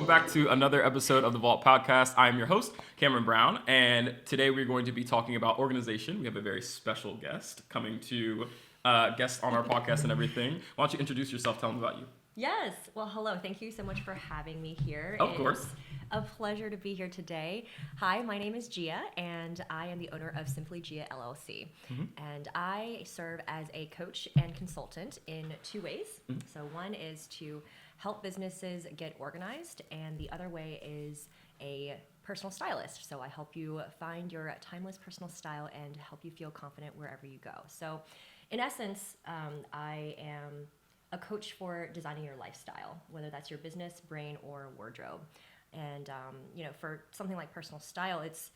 back to another episode of the Vault Podcast. I am your host, Cameron Brown, and today we're going to be talking about organization. We have a very special guest coming to guest on our podcast and everything. Why don't you introduce yourself, tell them about you. Yes. Well, hello. Thank you so much for having me here. Of course. It's a pleasure to be here today. Hi, my name is Jia, and I am the owner of Simply Jia LLC. Mm-hmm. And I serve as a coach and consultant in two ways. Mm-hmm. So one is to help businesses get organized, and the other way is a personal stylist. So I help you find your timeless personal style and help you feel confident wherever you go. So in essence, I am a coach for designing your lifestyle, whether that's your business, brain, or wardrobe. And, for something like personal style, it's,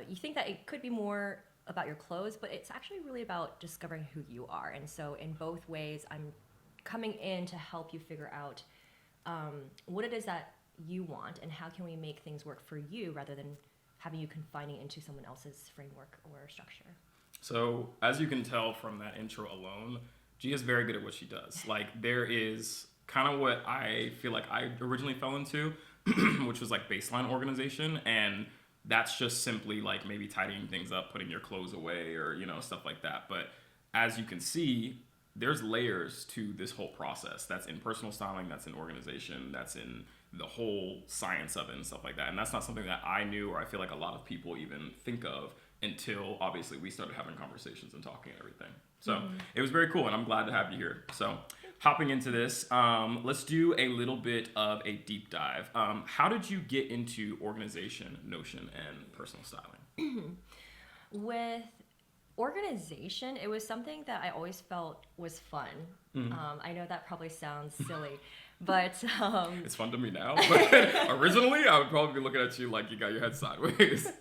you think that it could be more about your clothes, but it's actually really about discovering who you are. And so in both ways, I'm coming in to help you figure out what it is that you want and how can we make things work for you rather than having you confining into someone else's framework or structure. So as you can tell from that intro alone, Gia's very good at what she does. Like, there is kind of what I feel like I originally fell into, which was like baseline organization. And that's just simply like maybe tidying things up, putting your clothes away or, stuff like that. But as you can see, there's layers to this whole process. That's in personal styling, that's in organization, that's in the whole science of it and stuff like that. And that's not something that I knew or I feel like a lot of people even think of until obviously we started having conversations and talking and everything. So It was very cool, and I'm glad to have you here. So hopping into this, let's do a little bit of a deep dive. How did you get into organization, Notion, and personal styling? With organization, it was something that I always felt was fun. I know that probably sounds silly, but it's fun to me now. But originally, I would probably be looking at you like you got your head sideways.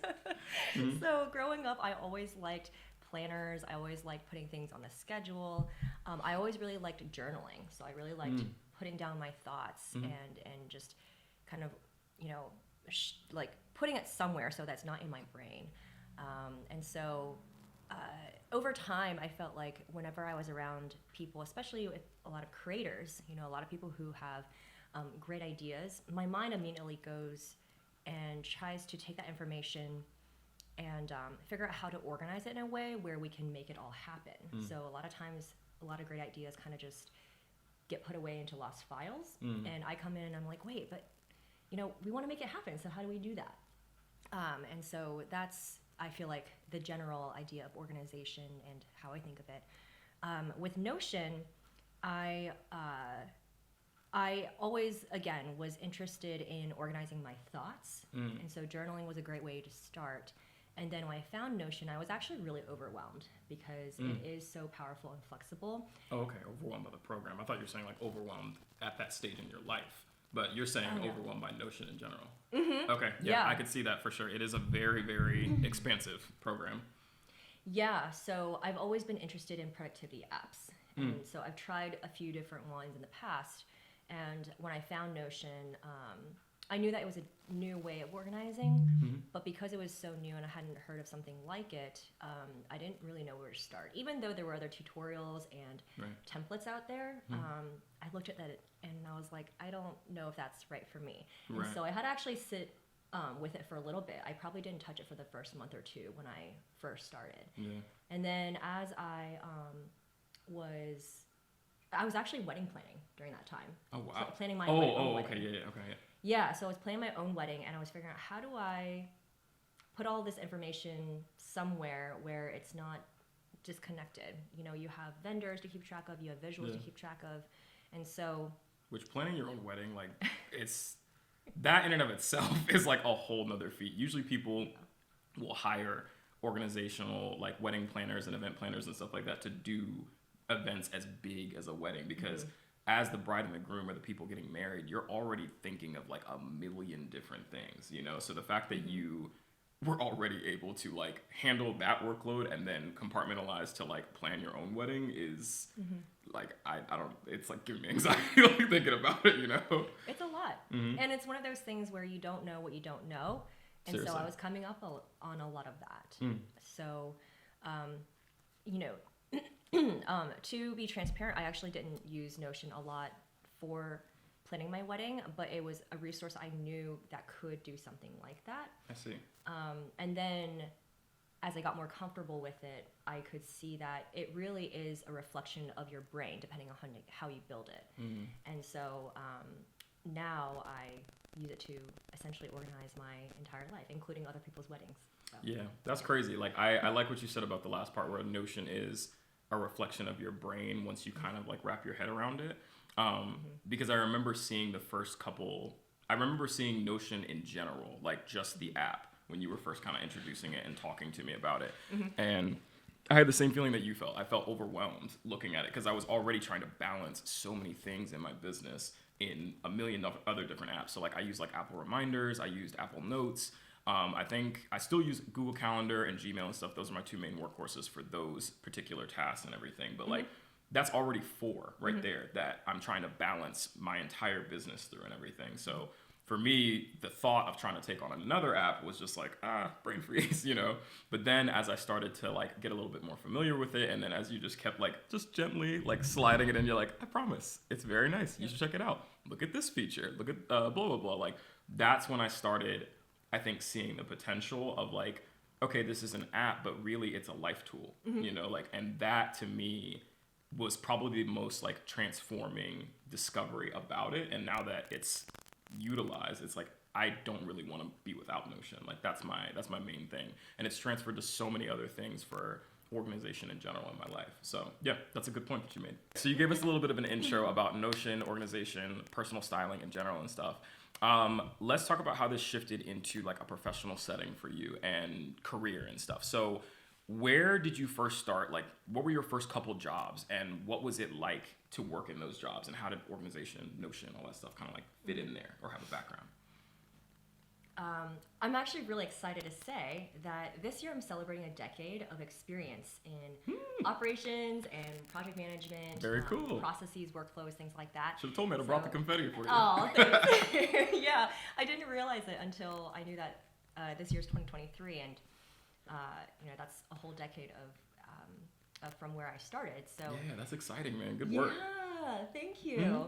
So growing up, I always liked planners. I always liked putting things on the schedule. I always really liked journaling. So I really liked putting down my thoughts and just kind of, like putting it somewhere so that's not in my brain. And so over time, I felt like whenever I was around people, especially with a lot of creators, a lot of people who have great ideas, my mind immediately goes and tries to take that information and figure out how to organize it in a way where we can make it all happen. So a lot of times, a lot of great ideas kind of just get put away into lost files. And I come in and I'm like, wait, but we want to make it happen. So how do we do that? And so that's, I feel like, the general idea of organization and how I think of it. With Notion, I always, again, was interested in organizing my thoughts. And so journaling was a great way to start. And then when I found Notion, I was actually really overwhelmed because it is so powerful and flexible. Oh, okay. Overwhelmed by the program. I thought you were saying like overwhelmed at that stage in your life. But you're saying overwhelmed by Notion in general. Okay. Yeah, I could see that for sure. It is a very, very expansive program. Yeah. So I've always been interested in productivity apps. And so I've tried a few different ones in the past. And when I found Notion, I knew that it was a new way of organizing, but because it was so new and I hadn't heard of something like it, I didn't really know where to start. Even though there were other tutorials and templates out there, I looked at that and I was like, I don't know if that's right for me. And so I had to actually sit with it for a little bit. I probably didn't touch it for the first month or two when I first started. And then as I was actually wedding planning during that time. Oh, wow. So planning my own wedding. Okay, yeah. Yeah, so I was planning my own wedding, and I was figuring out how do I put all this information somewhere where it's not disconnected. You have vendors to keep track of, you have visuals to keep track of, and so... Which planning your own wedding, like, it's... That in and of itself is like a whole nother feat. Usually people will hire organizational, like, wedding planners and event planners and stuff like that to do events as big as a wedding because... As the bride and the groom or the people getting married, you're already thinking of like a million different things, So the fact that you were already able to like handle that workload and then compartmentalize to like plan your own wedding is like, I don't, it's like giving me anxiety like thinking about it, It's a lot. And it's one of those things where you don't know what you don't know. And Seriously. So I was coming up on a lot of that. So, to be transparent, I actually didn't use Notion a lot for planning my wedding, but it was a resource I knew that could do something like that. I see. And then as I got more comfortable with it, I could see that it really is a reflection of your brain, depending on how you build it. And so now I use it to essentially organize my entire life, including other people's weddings. So. Yeah, that's crazy. Like I like what you said about the last part where Notion is a reflection of your brain once you kind of like wrap your head around it. Because I remember seeing Notion in general, like just the app, when you were first kind of introducing it and talking to me about it. And I had the same feeling that you felt. I felt overwhelmed looking at it because I was already trying to balance so many things in my business in a million other different apps. So like I use like Apple Reminders, I used Apple Notes. I think I still use Google Calendar and Gmail and stuff. Those are my two main workhorses for those particular tasks and everything. But like that's already four right there that I'm trying to balance my entire business through and everything. So for me, the thought of trying to take on another app was just like, brain freeze, you know? But then as I started to like get a little bit more familiar with it, and then as you just kept like just gently like sliding it in, you're like, I promise, it's very nice. You should check it out. Look at this feature. Look at blah, blah, blah. Like that's when I started, I think, seeing the potential of like, okay, this is an app, but really it's a life tool, you know? Like, and that to me was probably the most like transforming discovery about it. And now that it's utilized, it's like I don't really want to be without Notion. Like that's my main thing, and it's transferred to so many other things for organization in general in my life. So yeah, that's a good point that you made. So you gave us a little bit of an intro about Notion, organization, personal styling in general and stuff. Let's talk about how this shifted into like a professional setting for you and career and stuff. So where did you first start? Like, what were your first couple jobs, and what was it like to work in those jobs, and how did organization, Notion, all that stuff kind of like fit in there or have a background? I'm actually really excited to say that this year I'm celebrating a decade of experience in operations and project management. Very cool. Processes, workflows, things like that. Should have told me I brought the confetti for you. Oh, thanks. Yeah, I didn't realize it until I knew that this year's 2023, and that's a whole decade of from where I started. So yeah, that's exciting, man. Good work. Yeah, thank you.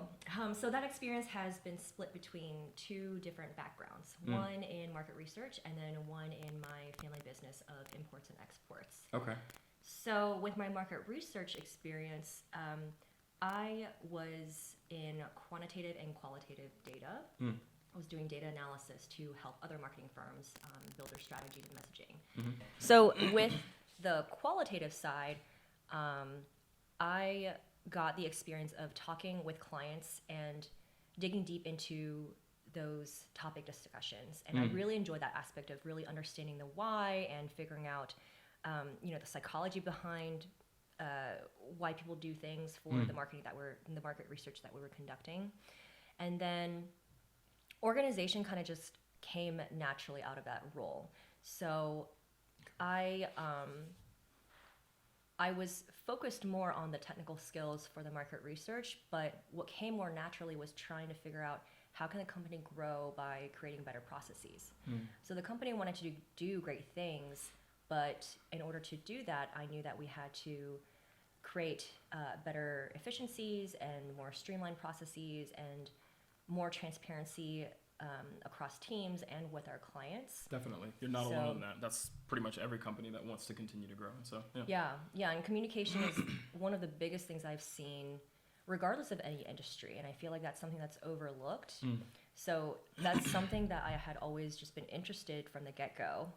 So that experience has been split between two different backgrounds. One in market research, and then one in my family business of imports and exports. Okay. So with my market research experience, I was in quantitative and qualitative data. I was doing data analysis to help other marketing firms build their strategies and messaging. So with the qualitative side, I got the experience of talking with clients and digging deep into those topic discussions. And I really enjoyed that aspect of really understanding the why and figuring out, the psychology behind why people do things for the market research that we were conducting. And then organization kind of just came naturally out of that role. So I was focused more on the technical skills for the market research, but what came more naturally was trying to figure out how can the company grow by creating better processes. So the company wanted to do great things, but in order to do that, I knew that we had to create better efficiencies and more streamlined processes and more transparency across teams and with our clients. Definitely. You're not alone in that. That's pretty much every company that wants to continue to grow. So yeah. And communication is one of the biggest things I've seen, regardless of any industry. And I feel like that's something that's overlooked. So that's something that I had always just been interested from the get-go,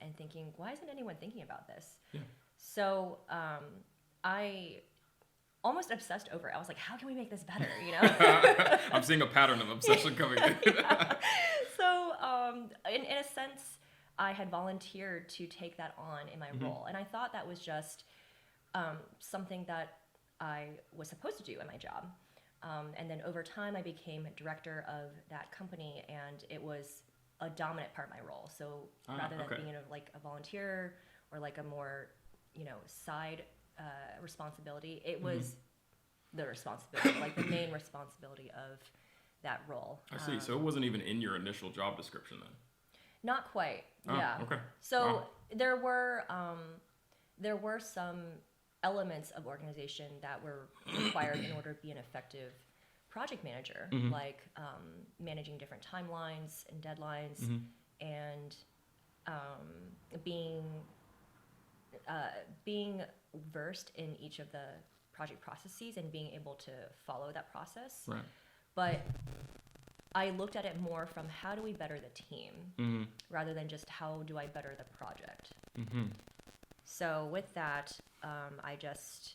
and thinking, why isn't anyone thinking about this? Yeah. So I almost obsessed over it. I was like, how can we make this better, I'm seeing a pattern of obsession coming in. Yeah. So in a sense, I had volunteered to take that on in my role. And I thought that was just something that I was supposed to do in my job. And then over time, I became director of that company, and it was a dominant part of my role. So rather than being a volunteer or like a more, side responsibility, it was the responsibility, like the main responsibility of that role. I see. So it wasn't even in your initial job description then? Not quite. Yeah. Okay. So there were some elements of organization that were required in order to be an effective project manager, Mm-hmm. like managing different timelines and deadlines, Mm-hmm. and being being versed in each of the project processes and being able to follow that process. Right. But I looked at it more from how do we better the team Mm-hmm. rather than just how do I better the project. Mm-hmm. So with that, I just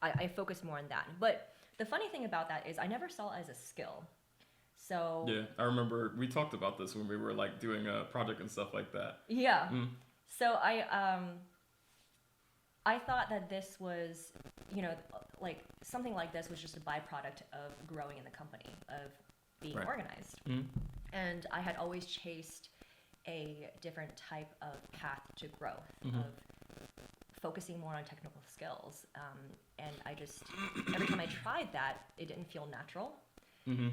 I focused more on that. But the funny thing about that is I never saw it as a skill. So Yeah, I remember we talked about this when we were like doing a project and stuff like that. yeah. Mm. So I thought that this was, you know, like something like this was just a byproduct of growing in the company, of being Right. organized. Mm. And I had always chased a different type of path to growth, Mhm. of focusing more on technical skills. And I just, every time I tried that, it didn't feel natural. Mm-hmm.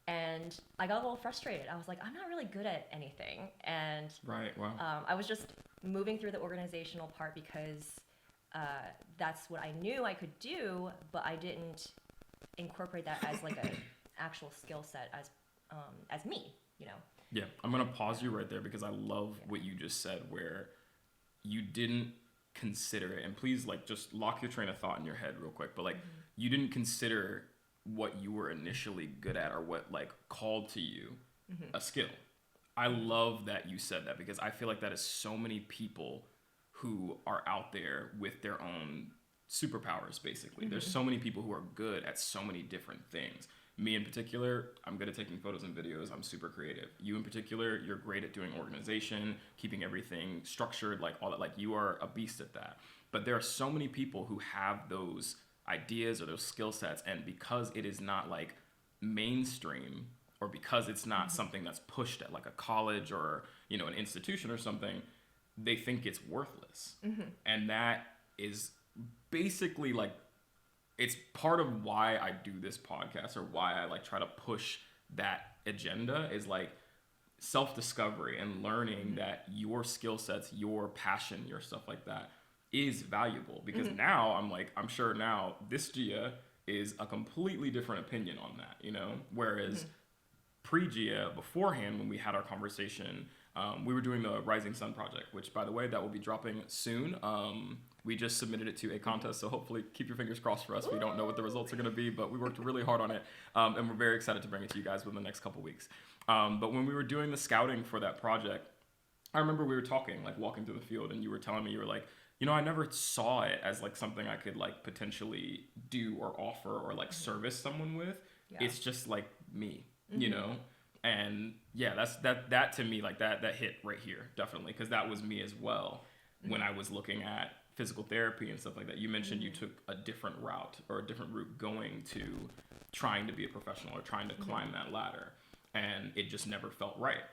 And I got a little frustrated. I was like, I'm not really good at anything. And Right. Wow. I was just moving through the organizational part because that's what I knew I could do, but I didn't incorporate that as like an actual skill set as me, you know. Yeah, I'm gonna pause you right there because I love what you just said, where you didn't consider it, and please like just lock your train of thought in your head real quick. But like, you didn't consider what you were initially good at or what like called to you a skill. I love that you said that because I feel like that is so many people who are out there with their own superpowers, basically. There's so many people who are good at so many different things. Me in particular, I'm good at taking photos and videos. I'm super creative. You in particular, you're great at doing organization, keeping everything structured, like all that. Like you are a beast at that. But there are so many people who have those ideas or those skill sets, and because it is not like mainstream, or because it's not something that's pushed at like a college or, you know, an institution or something, they think it's worthless. And that is basically like, it's part of why I do this podcast, or why I like try to push that agenda, is like self-discovery and learning that your skill sets, your passion, your stuff like that is valuable. Because now I'm sure now this Gia is a completely different opinion on that, you know? Whereas pre-Gia, beforehand, when we had our conversation, we were doing the Rising Sun project, which, by the way, that will be dropping soon. We just submitted it to a contest, so hopefully keep your fingers crossed for us. We don't know what the results are going to be, but we worked really hard on it, and we're very excited to bring it to you guys within the next couple weeks. But when we were doing the scouting for that project, I remember we were talking, like walking through the field, and you were telling me, you were like, you know, I never saw it as like something I could like potentially do or offer or like service someone with. Yeah. It's just like me, you know? And yeah, that to me, like that hit right here, definitely, because that was me as well when I was looking at physical therapy and stuff like that. You mentioned you took a different route or a different route going to trying to be a professional or trying to climb that ladder, and it just never felt right.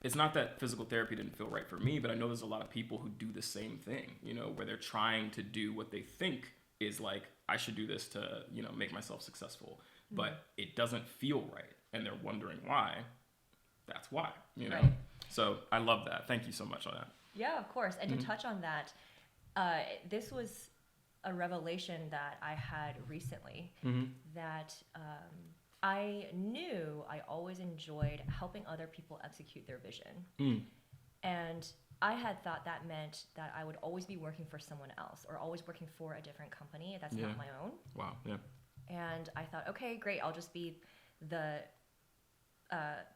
It's not that physical therapy didn't feel right for me, but I know there's a lot of people who do the same thing, you know, where they're trying to do what they think is like, I should do this to, you know, make myself successful, but it doesn't feel right. And they're wondering why. That's why, you know? Right. So I love that. Thank you so much on that. Yeah, of course. And to touch on that, this was a revelation that I had recently, that I knew I always enjoyed helping other people execute their vision. And I had thought that meant that I would always be working for someone else or always working for a different company that's not my own. Wow. Yeah. And I thought, okay, great, I'll just be the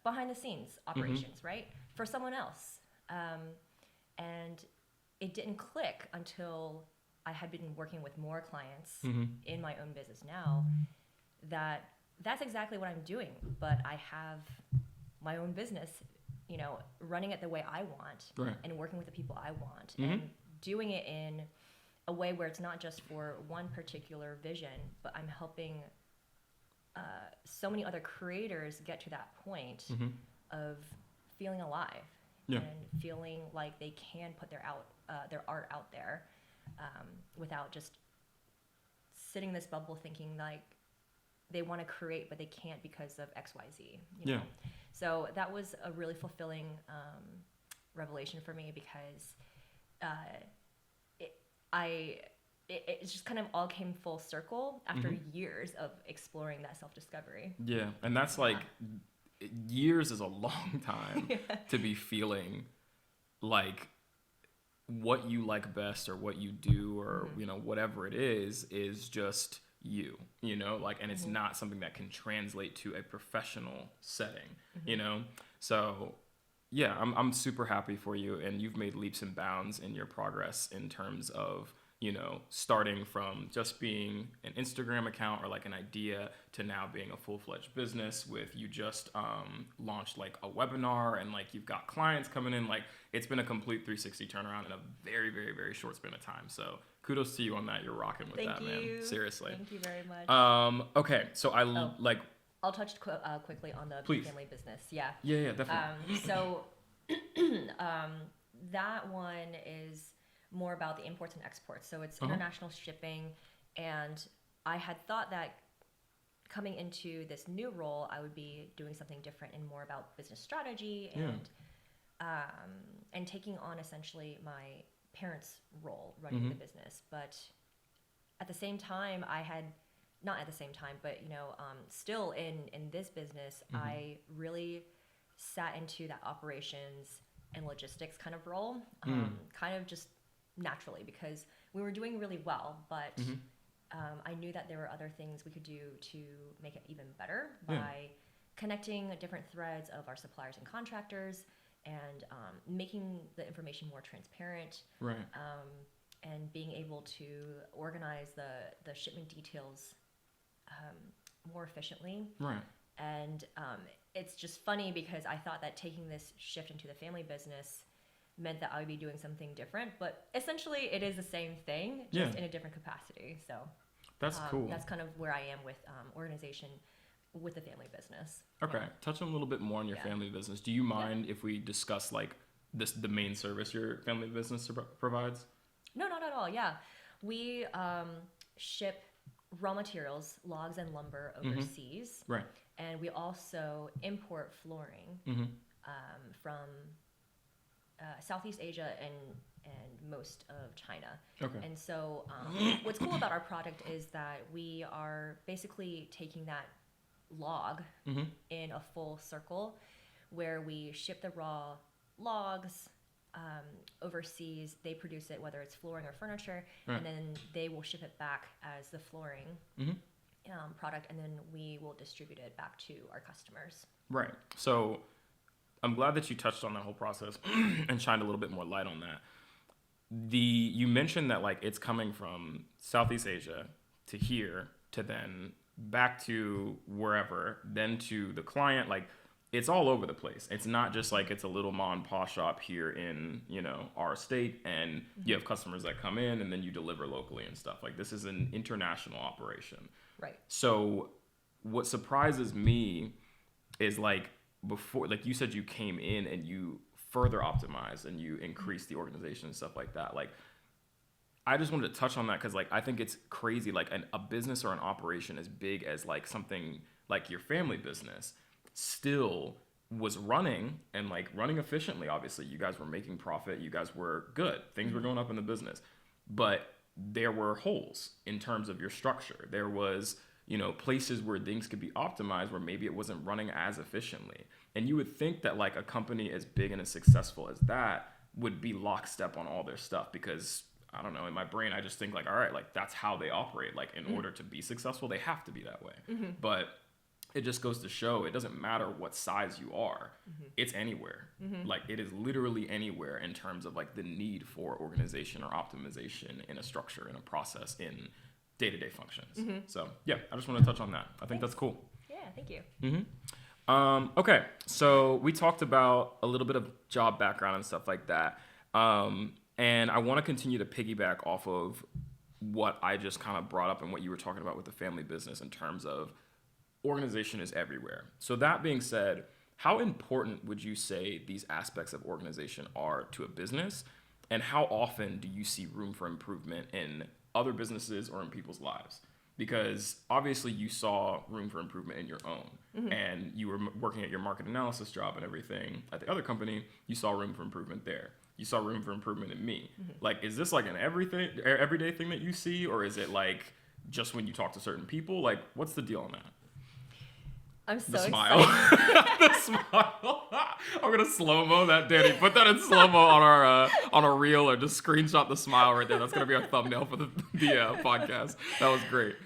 behind the scenes operations, right, for someone else. And it didn't click until I had been working with more clients in my own business now, that's exactly what I'm doing. But I have my own business, you know, running it the way I want, and working with the people I want, and doing it in a way where it's not just for one particular vision, but I'm helping so many other creators get to that point of feeling alive and feeling like they can put their art out there without just sitting in this bubble thinking like they want to create but they can't because of XYZ. You know? So that was a really fulfilling revelation for me, because it just kind of all came full circle after years of exploring that self-discovery. Yeah, and that's like years is a long time to be feeling like what you like best or what you do or you know whatever it is just you know, like, and it's not something that can translate to a professional setting, you know. So yeah, I'm super happy for you, and you've made leaps and bounds in your progress in terms of, you know, starting from just being an Instagram account or like an idea to now being a full-fledged business with you just launched like a webinar and like you've got clients coming in. Like, it's been a complete 360 turnaround in a very, very, very short span of time. So kudos to you on that. You're rocking with that, man. Seriously. Thank you very much. Okay, so I'll touch quickly on the family business. Yeah, definitely. So that one is more about the imports and exports. So it's international shipping. And I had thought that coming into this new role, I would be doing something different and more about business strategy and taking on essentially my parents' role running the business. But at the same time, not at the same time, but, you know, still in this business, I really sat into that operations and logistics kind of role, kind of just naturally, because we were doing really well, but I knew that there were other things we could do to make it even better by connecting different threads of our suppliers and contractors and making the information more transparent, and being able to organize the shipment details more efficiently. And it's just funny because I thought that taking this shift into the family business meant that I would be doing something different, but essentially it is the same thing, just in a different capacity. So that's cool. That's kind of where I am with organization with the family business. Okay, touch on a little bit more on your family business. Do you mind if we discuss like the main service your family business provides? No, not at all. Yeah, we ship raw materials, logs and lumber overseas, and we also import flooring from Southeast Asia and most of China. And so what's cool about our product is that we are basically taking that log in a full circle, where we ship the raw logs overseas. They produce it, whether it's flooring or furniture, and then they will ship it back as the flooring product, and then we will distribute it back to our customers. Right. So I'm glad that you touched on that whole process and shined a little bit more light on that. You mentioned that like it's coming from Southeast Asia to here to then back to wherever, then to the client. Like, it's all over the place. It's not just like it's a little mom and pop shop here in, you know, our state, and you have customers that come in and then you deliver locally and stuff. Like, this is an international operation. Right. So what surprises me is like, before, like you said, you came in and you further optimized and you increased the organization and stuff like that. Like, I just wanted to touch on that because like I think it's crazy, like a business or an operation as big as like something like your family business still was running and like running efficiently. Obviously you guys were making profit, you guys were good, things were going up in the business, but there were holes in terms of your structure. There was, you know, places where things could be optimized where maybe it wasn't running as efficiently. And you would think that like a company as big and as successful as that would be lockstep on all their stuff, because I don't know, in my brain, I just think like, all right, like that's how they operate. Like, in order to be successful, they have to be that way. But it just goes to show it doesn't matter what size you are. It's anywhere. Like, it is literally anywhere in terms of like the need for organization or optimization in a structure, in a process, in day-to-day functions. So yeah, I just want to touch on that. I think that's cool. Yeah, thank you. Okay, so we talked about a little bit of job background and stuff like that. And I want to continue to piggyback off of what I just kind of brought up and what you were talking about with the family business in terms of organization is everywhere. So that being said, how important would you say these aspects of organization are to a business? And how often do you see room for improvement in other businesses or in people's lives? Because obviously you saw room for improvement in your own, and you were working at your market analysis job and everything at the other company, you saw room for improvement there. you saw room for improvement in me. Like, is this like an everyday thing that you see, or is it like just when you talk to certain people? Like, what's the deal on that? I'm so The excited. smile. The smile. I'm gonna slow-mo that, Danny. Put that in slow-mo on a reel, or just screenshot the smile right there. That's gonna be our thumbnail for the podcast. That was great.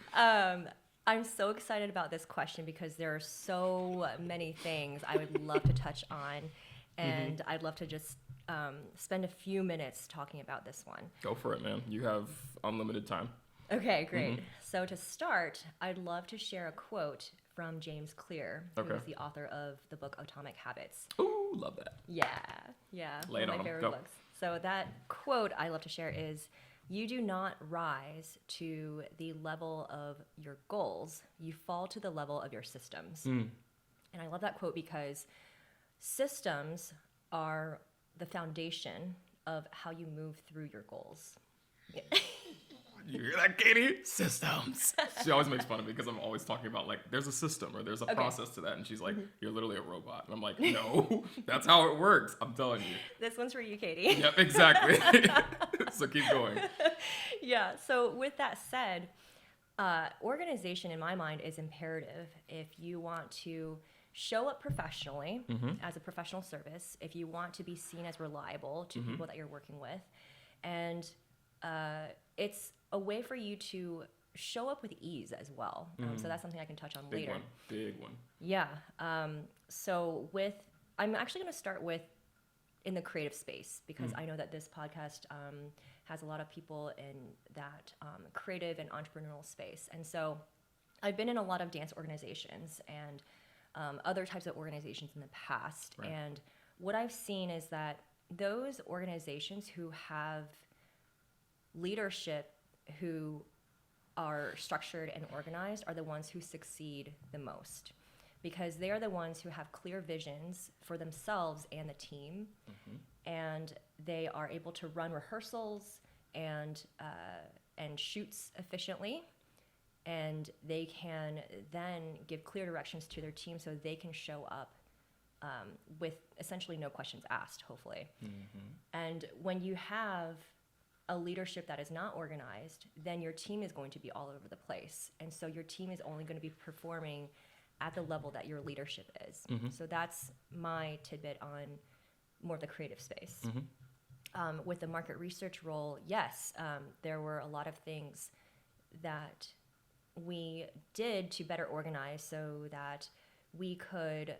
I'm so excited about this question because there are so many things I would love to touch on, and I'd love to just spend a few minutes talking about this one. Go for it, man. You have unlimited time. Okay, great. So to start, I'd love to share a quote from James Clear, who is the author of the book Atomic Habits. Ooh, love that. Yeah. Lay it One of on my 'em. favorite Go. books. So that quote I love to share is, "You do not rise to the level of your goals. You fall to the level of your systems." And I love that quote because systems are the foundation of how you move through your goals. You hear that, Katie? Systems. She always makes fun of me because I'm always talking about, like, there's a system or there's a process to that. And she's like, you're literally a robot. And I'm like, no, that's how it works. I'm telling you. This one's for you, Katie. Yep, exactly. So keep going. Yeah, so with that said, organization in my mind is imperative if you want to show up professionally as a professional service, if you want to be seen as reliable to people that you're working with, and it's a way for you to show up with ease as well. So that's something I can touch on later. Big one. Yeah. So I'm actually going to start with in the creative space because I know that this podcast has a lot of people in that creative and entrepreneurial space. And so I've been in a lot of dance organizations and other types of organizations in the past. Right. And what I've seen is that those organizations who have leadership who are structured and organized are the ones who succeed the most because they are the ones who have clear visions for themselves and the team, and they are able to run rehearsals and shoots efficiently, and they can then give clear directions to their team so they can show up with essentially no questions asked, hopefully. And when you have a leadership that is not organized, then your team is going to be all over the place. And so your team is only going to be performing at the level that your leadership is. So that's my tidbit on more of the creative space. With the market research role, yes, there were a lot of things that we did to better organize so that we could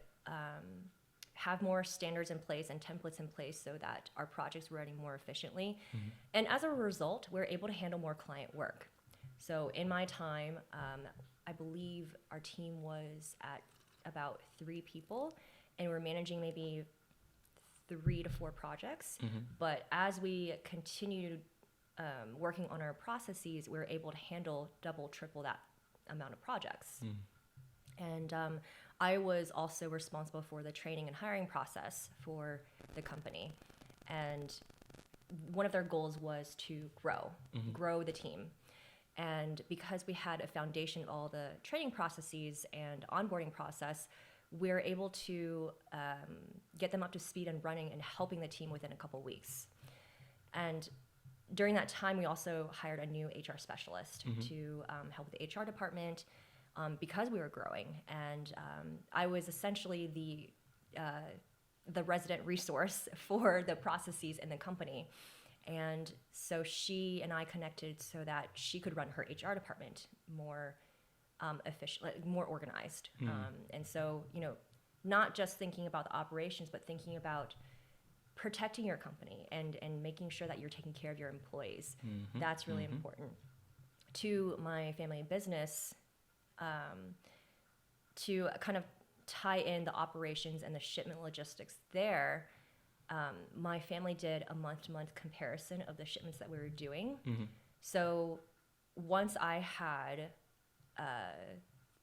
have more standards in place and templates in place so that our projects were running more efficiently. And as a result, we're able to handle more client work. So in my time, I believe our team was at about 3 people, and we're managing maybe 3 to 4 projects. But as we continued working on our processes, we were able to handle double, triple that amount of projects. And I was also responsible for the training and hiring process for the company. And one of their goals was to grow the team. And because we had a foundation of all the training processes and onboarding process, we're able to get them up to speed and running and helping the team within a couple weeks. And during that time, we also hired a new HR specialist to help with the HR department because we were growing. And I was essentially the resident resource for the processes in the company. And so she and I connected so that she could run her HR department more efficient, more organized. And so, not just thinking about the operations, but thinking about protecting your company and making sure that you're taking care of your employees. That's really important. To my family and business, to kind of tie in the operations and the shipment logistics there, my family did a month-to-month comparison of the shipments that we were doing. So once I had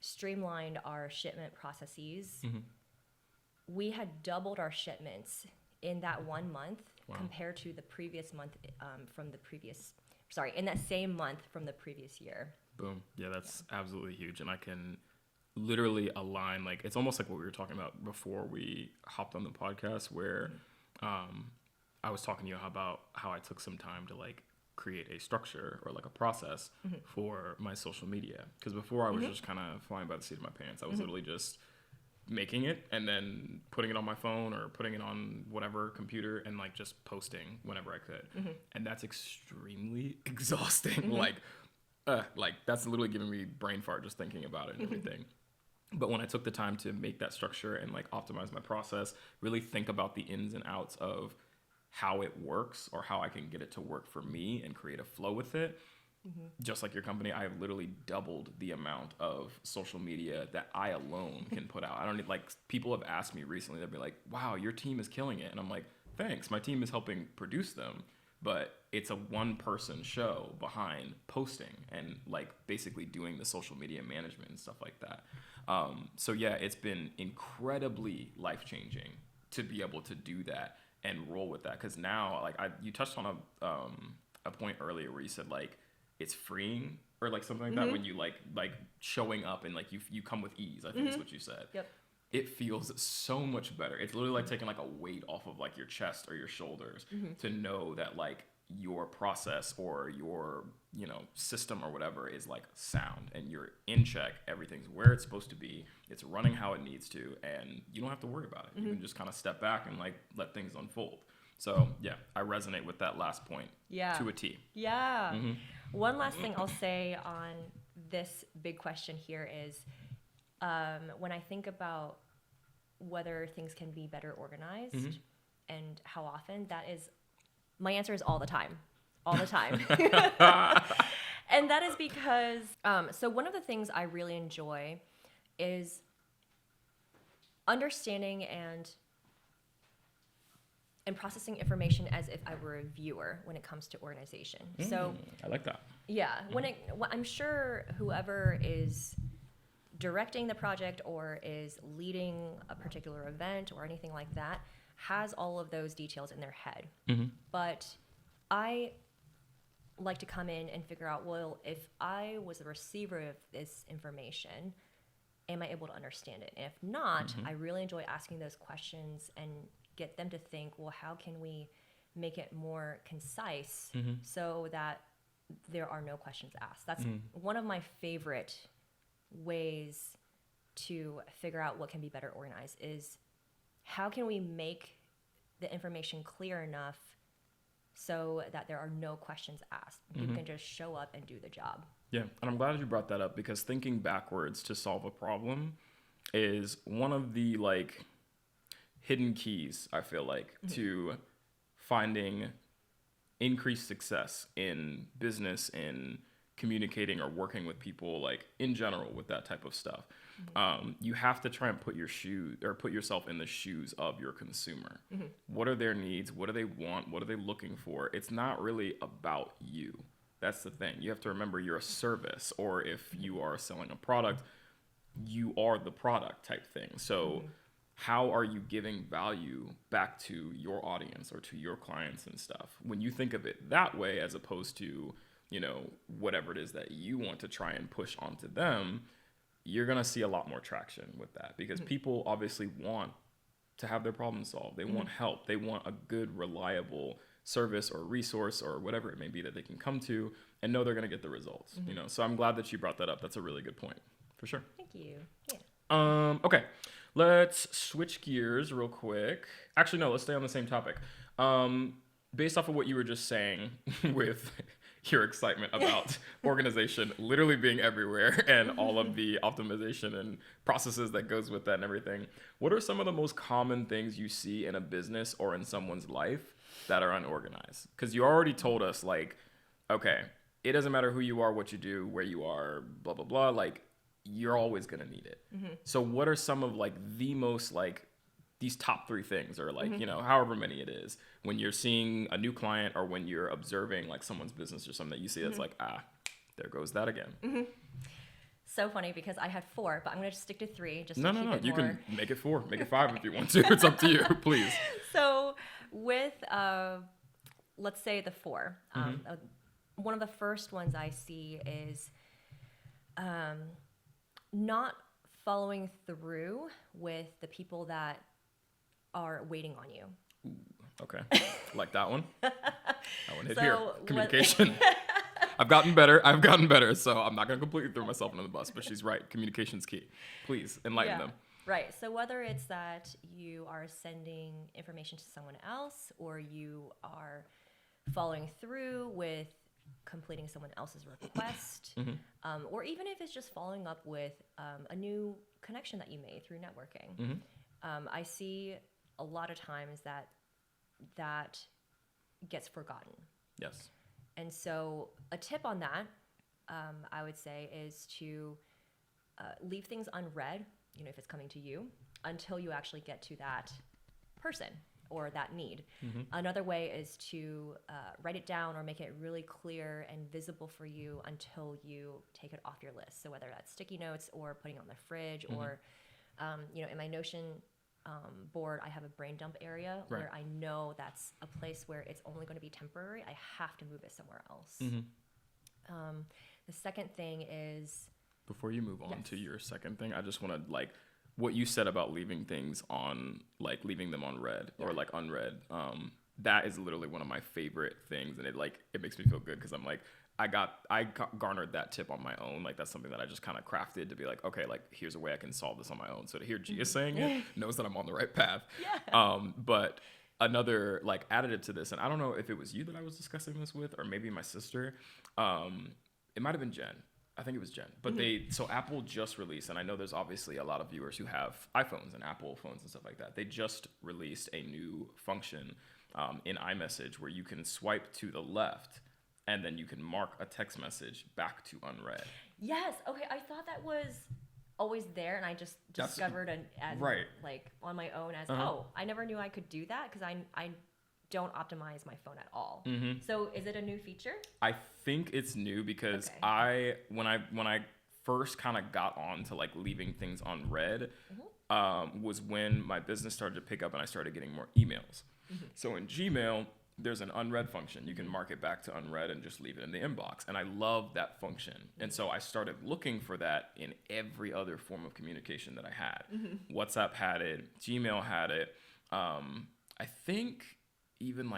streamlined our shipment processes, we had doubled our shipments in that 1 month compared to the previous month in that same month from the previous year. Boom. Yeah, that's absolutely huge. And I can literally align, it's almost like what we were talking about before we hopped on the podcast, where I was talking to you about how I took some time to like create a structure or like a process for my social media. Because before I was just kind of flying by the seat of my pants. I was literally just making it and then putting it on my phone or putting it on whatever computer and like just posting whenever I could. And that's extremely exhausting. Like that's literally giving me brain fart just thinking about it and everything. But when I took the time to make that structure and like optimize my process, really think about the ins and outs of how it works or how I can get it to work for me and create a flow with it. Just like your company, I have literally doubled the amount of social media that I alone can put out. I don't need, like, people have asked me recently, they'll be like, wow, your team is killing it. And I'm like, thanks. My team is helping produce them, but it's a one person show behind posting and like basically doing the social media management and stuff like that. So yeah, it's been incredibly life changing to be able to do that and roll with that. Cause now like you touched on a point earlier where you said like, it's freeing or like something like that when you like showing up and like you come with ease, I think is what you said. Yep. It feels so much better. It's literally like taking like a weight off of like your chest or your shoulders to know that like your process or your, you know, system or whatever is like sound and you're in check. Everything's where it's supposed to be. It's running how it needs to, and you don't have to worry about it. You can just kind of step back and like let things unfold. So yeah, I resonate with that last point to a T. Yeah. One last thing I'll say on this big question here is when I think about whether things can be better organized and how often, my answer is all the time. All the time. And that is because, so one of the things I really enjoy is understanding and processing information as if I were a viewer when it comes to organization. So I like that. yeah, I'm sure whoever is directing the project or is leading a particular event or anything like that has all of those details in their head. But I like to come in and figure out, well, if I was a receiver of this information, am I able to understand it? And if not, I really enjoy asking those questions and get them to think, well, how can we make it more concise so that there are no questions asked? That's one of my favorite ways to figure out what can be better organized is how can we make the information clear enough so that there are no questions asked. People can just show up and do the job. Yeah, and I'm glad you brought that up because thinking backwards to solve a problem is one of the like hidden keys, I feel like, to finding increased success in business, in communicating or working with people, like in general with that type of stuff. You have to try and put yourself in the shoes of your consumer. What are their needs? What do they want? What are they looking for? It's not really about you. That's the thing. You have to remember you're a service, or if you are selling a product, you are the product type thing. So how are you giving value back to your audience or to your clients and stuff? When you think of it that way, as opposed to, you know, whatever it is that you want to try and push onto them, you're going to see a lot more traction with that because people obviously want to have their problems solved. They want help. They want a good, reliable service or resource or whatever it may be that they can come to and know they're going to get the results, you know? So I'm glad that you brought that up. That's a really good point for sure. Thank you. Yeah. Okay. Let's switch gears real quick. Actually, no, let's stay on the same topic. Based off of what you were just saying with your excitement about organization literally being everywhere and all of the optimization and processes that goes with that and everything, what are some of the most common things you see in a business or in someone's life that are unorganized? Because you already told us, like, okay, it doesn't matter who you are, what you do, where you are, blah, blah, blah. Like, you're always going to need it. So what are some of, like, the most, like, these top three things, or like, you know, however many it is, when you're seeing a new client or when you're observing like someone's business or something that you see that's like, there goes that again. So funny because I had 4, but I'm going to stick to 3 just to No, keep it you more... can make it 4, make it 5 if you want to. It's up to you, please. So with, let's say the 4, one of the first ones I see is not following through with the people that are waiting on you. Okay. Like that one? That one hit So here. what- Communication. I've gotten better. So I'm not going to completely throw myself under the bus, but she's right. Communication's key. Please enlighten them. Right. So whether it's that you are sending information to someone else or you are following through with completing someone else's request, or even if it's just following up with a new connection that you made through networking, I see a lot of times that gets forgotten. Yes. And so a tip on that, I would say, is to leave things unread, if it's coming to you, until you actually get to that person or that need. Another way is to write it down or make it really clear and visible for you until you take it off your list. So whether that's sticky notes or putting it on the fridge or, in my Notion board, I have a brain dump area where I know that's a place where it's only going to be temporary. I have to move it somewhere else. The second thing is... Before you move on to your second thing, I just want to what you said about leaving things on, leaving them on red or unread. That is literally one of my favorite things, and it makes me feel good because I'm I garnered that tip on my own. That's something that I just kind of crafted to be okay, here's a way I can solve this on my own. So to hear Gia saying it knows that I'm on the right path. But another additive to this, and I don't know if it was you that I was discussing this with, or maybe my sister. It might have been Jen. I think it was Jen. But so Apple just released, and I know there's obviously a lot of viewers who have iPhones and Apple phones and stuff like that. They just released a new function in iMessage where you can swipe to the left and then you can mark a text message back to unread. Yes. Okay. I thought that was always there, and I just discovered on my own as I never knew I could do that because I don't optimize my phone at all. So is it a new feature? I think it's new because when I first kind of got on to leaving things on red was when my business started to pick up and I started getting more emails. So in Gmail, there's an unread function. You can mark it back to unread and just leave it in the inbox. And I love that function. And so I started looking for that in every other form of communication that I had. WhatsApp had it. Gmail had it. I think even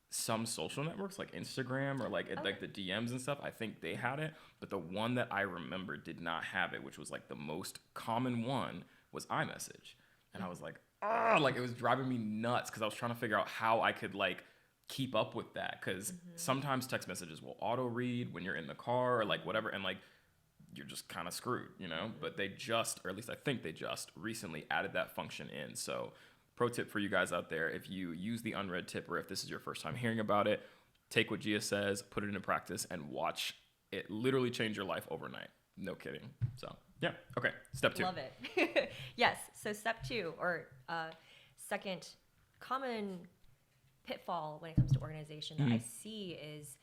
some social networks like Instagram or the DMs and stuff, I think they had it. But the one that I remember did not have it, which was the most common one, was iMessage. And I was it was driving me nuts because I was trying to figure out how I could keep up with that, because sometimes text messages will auto read when you're in the car or whatever, and you're just kind of screwed, but they just, or at least I think they just recently added that function in. So pro tip for you guys out there, if you use the unread tip or if this is your first time hearing about it, take what Gia says, put it into practice, and watch it literally change your life overnight. No kidding. So yeah. Okay. Step 2. Love it. Yes. So step 2, or second common pitfall when it comes to organization that I see is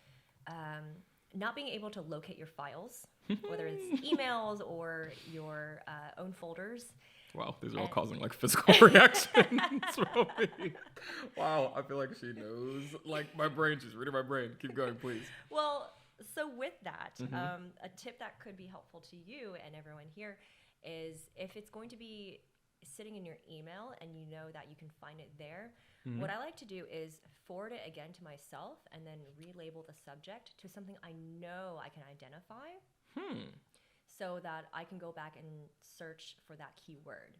not being able to locate your files, whether it's emails or your own folders. Wow, these are all causing physical reactions from me. Wow, I feel like she knows my brain. She's reading my brain. Keep going, please. Well, so with that, a tip that could be helpful to you and everyone here is if it's going to be sitting in your email and you know that you can find it there, what I like to do is forward it again to myself and then relabel the subject to something I know I can identify so that I can go back and search for that keyword.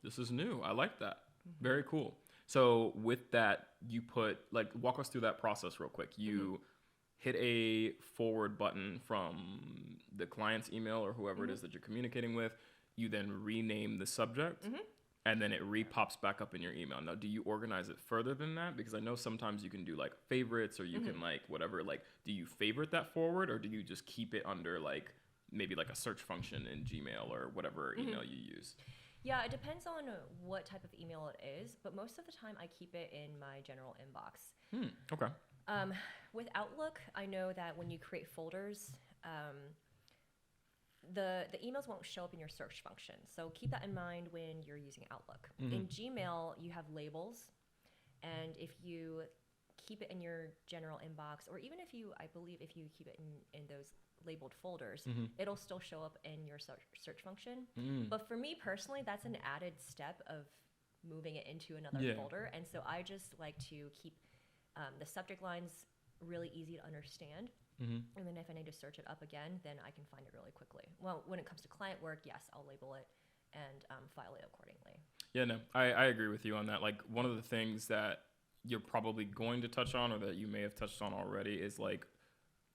This is new. I like that. Very cool. So with that, you put, walk us through that process real quick. You hit a forward button from the client's email or whoever it is that you're communicating with. You then rename the subject, and then it re-pops back up in your email. Now, do you organize it further than that? Because I know sometimes you can do favorites, or you can whatever. Do you favorite that forward, or do you just keep it under maybe a search function in Gmail or whatever email you use? Yeah, it depends on what type of email it is, but most of the time I keep it in my general inbox. Okay. With Outlook, I know that when you create folders, the emails won't show up in your search function. So keep that in mind when you're using Outlook. In Gmail, you have labels, and if you keep it in your general inbox, or even if you keep it in those labeled folders, it'll still show up in your search function. But for me personally, that's an added step of moving it into another folder. And so I just like to keep the subject lines really easy to understand. And then if I need to search it up again, then I can find it really quickly. Well, when it comes to client work, yes, I'll label it and file it accordingly. Yeah, no, I agree with you on that. Like, one of the things that you're probably going to touch on, or that you may have touched on already, is like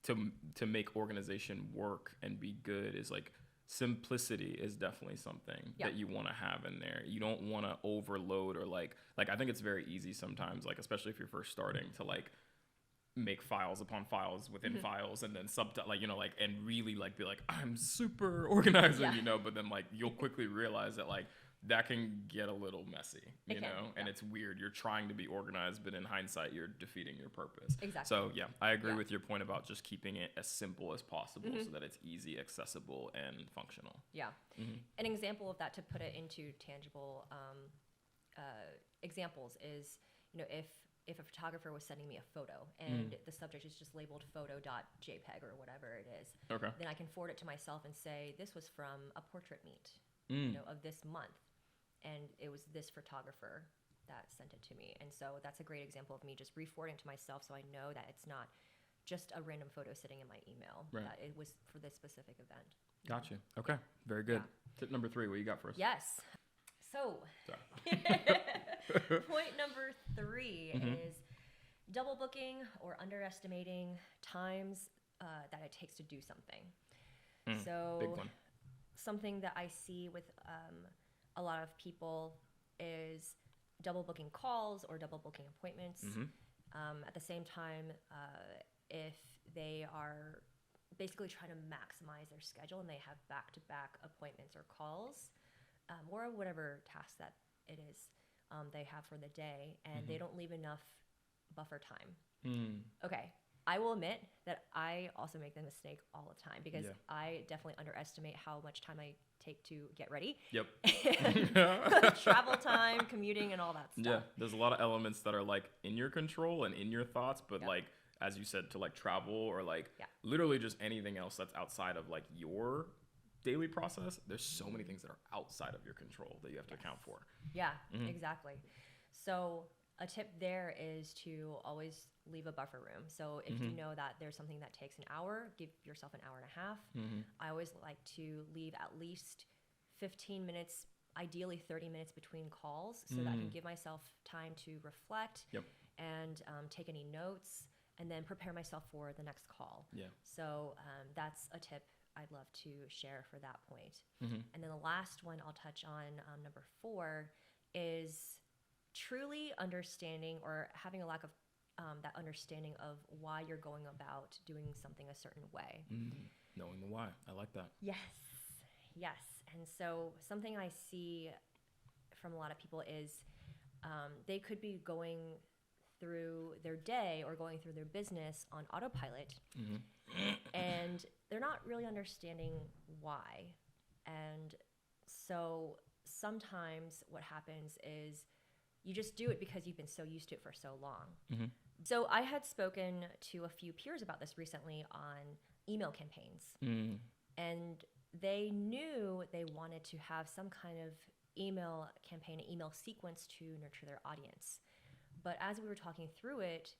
to make organization work and be good is like simplicity is definitely something that you want to have in there. You don't want to overload, or like I think it's very easy sometimes, like especially if you're first starting, to like make files upon files within files, and then and really like be like, I'm super organizing, but then like you'll quickly realize that like that can get a little messy, and it's weird. You're trying to be organized, but in hindsight, you're defeating your purpose. Exactly. So yeah, I agree with your point about just keeping it as simple as possible so that it's easy, accessible, and functional. Yeah. An example of that, to put it into tangible examples, is, if a photographer was sending me a photo and the subject is just labeled photo.jpg or whatever it is, then I can forward it to myself and say, this was from a portrait meet, of this month. And it was this photographer that sent it to me. And so that's a great example of me just re-forwarding to myself, so I know that it's not just a random photo sitting in my email, that it was for this specific event. Gotcha. Okay. Very good. Tip number 3, what you got for us? Yes. So, point number 3 is double booking or underestimating times that it takes to do something. So, big one. Something that I see with a lot of people is double booking calls or double booking appointments. At the same time, if they are basically trying to maximize their schedule and they have back-to-back appointments or calls, or whatever task that it is they have for the day, and they don't leave enough buffer time. Okay, I will admit that I also make the mistake all the time, because I definitely underestimate how much time I take to get ready. And travel time, commuting, and all that stuff. Yeah, there's a lot of elements that are like in your control and in your thoughts, but like, as you said, to like travel or like literally just anything else that's outside of like your daily process, there's so many things that are outside of your control that you have to account for. Yeah, exactly. So a tip there is to always leave a buffer room. So if you know that there's something that takes an hour, give yourself an hour and a half. I always like to leave at least 15 minutes, ideally 30 minutes between calls, so that I can give myself time to reflect and take any notes, and then prepare myself for the next call. So that's a tip I'd love to share for that point. And then the last one I'll touch on, number 4, is truly understanding, or having a lack of that understanding of why you're going about doing something a certain way. Knowing the why. I like that. Yes. And so something I see from a lot of people is they could be going through their day or going through their business on autopilot, and they're not really understanding why. And so sometimes what happens is you just do it because you've been so used to it for so long. So I had spoken to a few peers about this recently on email campaigns, and they knew they wanted to have some kind of email campaign, an email sequence to nurture their audience. But as we were talking through it,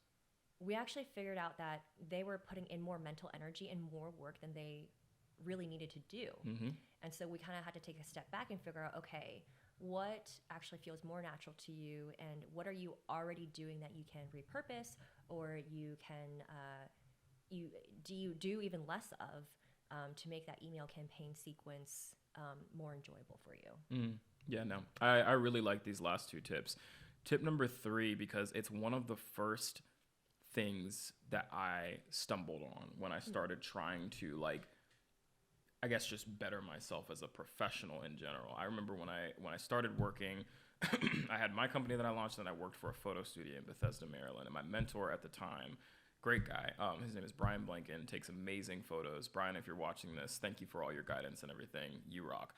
we actually figured out that they were putting in more mental energy and more work than they really needed to do. And so we kind of had to take a step back and figure out, okay, what actually feels more natural to you, and what are you already doing that you can repurpose, or you can you do even less of, to make that email campaign sequence more enjoyable for you. Yeah, no, I really like these last 2 tips. Tip number 3, because it's one of the first things that I stumbled on when I started trying to, like, I guess just better myself as a professional in general. I remember when I started working, I had my company that I launched, and I worked for a photo studio in Bethesda, Maryland. And my mentor at the time, great guy, his name is Brian Blanken, takes amazing photos. Brian, if you're watching this, thank you for all your guidance and everything. You rock.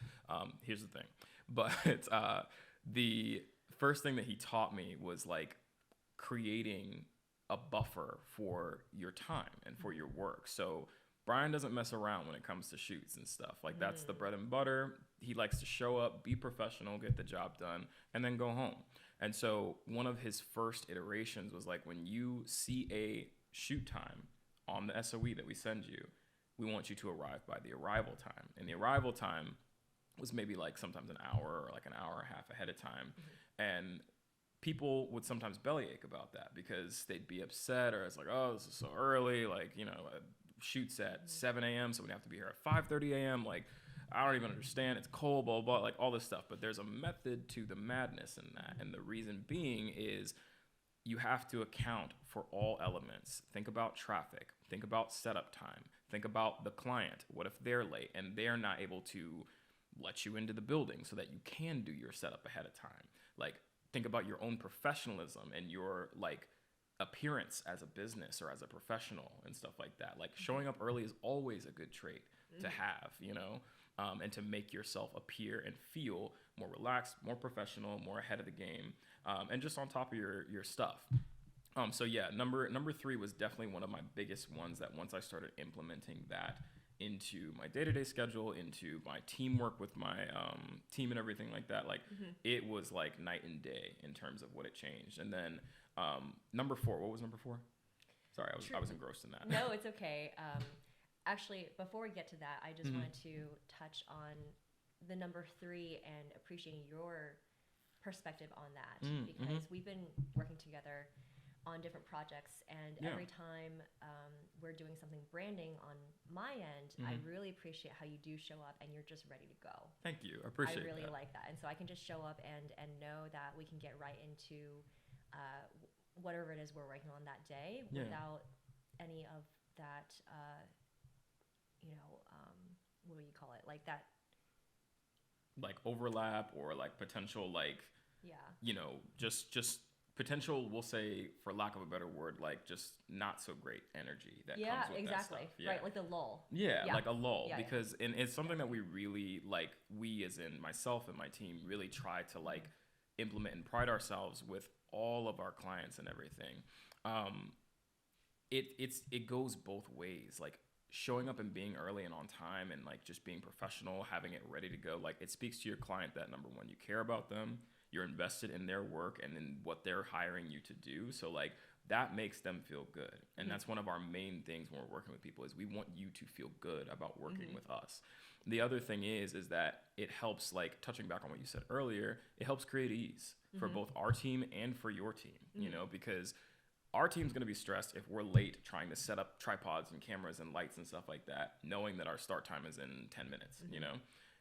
Here's the thing. But the first thing that he taught me was like creating a buffer for your time and for your work. So Brian doesn't mess around when it comes to shoots and stuff. Like, that's the bread and butter. he likes to show up, be professional, get the job done, and then go home. And so one of his first iterations was like, when you see a shoot time on the SOE that we send you, we want you to arrive by the arrival time. And the arrival time was maybe like sometimes an hour or like an hour and a half ahead of time. And people would sometimes bellyache about that because they'd be upset, or it's like, oh, this is so early. Like, you know, shoots at 7 a.m. so we'd have to be here at 5:30 a.m. Like, I don't even understand. It's cold, blah, blah, blah, like all this stuff. But there's a method to the madness in that. And the reason being is you have to account for all elements. Think about traffic. Think about setup time. Think about the client. What if they're late and they're not able to let you into the building so that you can do your setup ahead of time? Like, think about your own professionalism and your like appearance as a business or as a professional and stuff like that. Like, showing up early is always a good trait to have, you know, and to make yourself appear and feel more relaxed, more professional, more ahead of the game, and just on top of your stuff. So yeah, number 3 was definitely one of my biggest ones that once I started implementing that into my day-to-day schedule, into my teamwork with my team and everything like that, like it was like night and day in terms of what it changed. And then number 4, what was number 4? Sorry, I was engrossed in that. No, it's okay. Actually, before we get to that, I just wanted to touch on the number 3 and appreciating your perspective on that, because we've been working together on different projects, and every time we're doing something branding on my end, I really appreciate how you do show up and you're just ready to go. Thank you. I appreciate that. I really like that. And so I can just show up and know that we can get right into whatever it is we're working on that day without any of that, what do you call it? Like that. Like overlap or like potential, like, just potential, we'll say, for lack of a better word, like just not so great energy that comes with exactly. that stuff. Yeah, right, like the lull. Like a lull, because yeah. and it's something that we really like. We, as in myself and my team, really try to like implement and pride ourselves with all of our clients and everything. It goes both ways, like showing up and being early and on time and like just being professional, having it ready to go. Like, it speaks to your client that, number one, you care about them, you're invested in their work and in what they're hiring you to do. So like that makes them feel good. And that's one of our main things when we're working with people, is we want you to feel good about working with us. The other thing is that it helps, like touching back on what you said earlier, it helps create ease for both our team and for your team, you know, because our team's going to be stressed if we're late trying to set up tripods and cameras and lights and stuff like that, knowing that our start time is in 10 minutes, you know?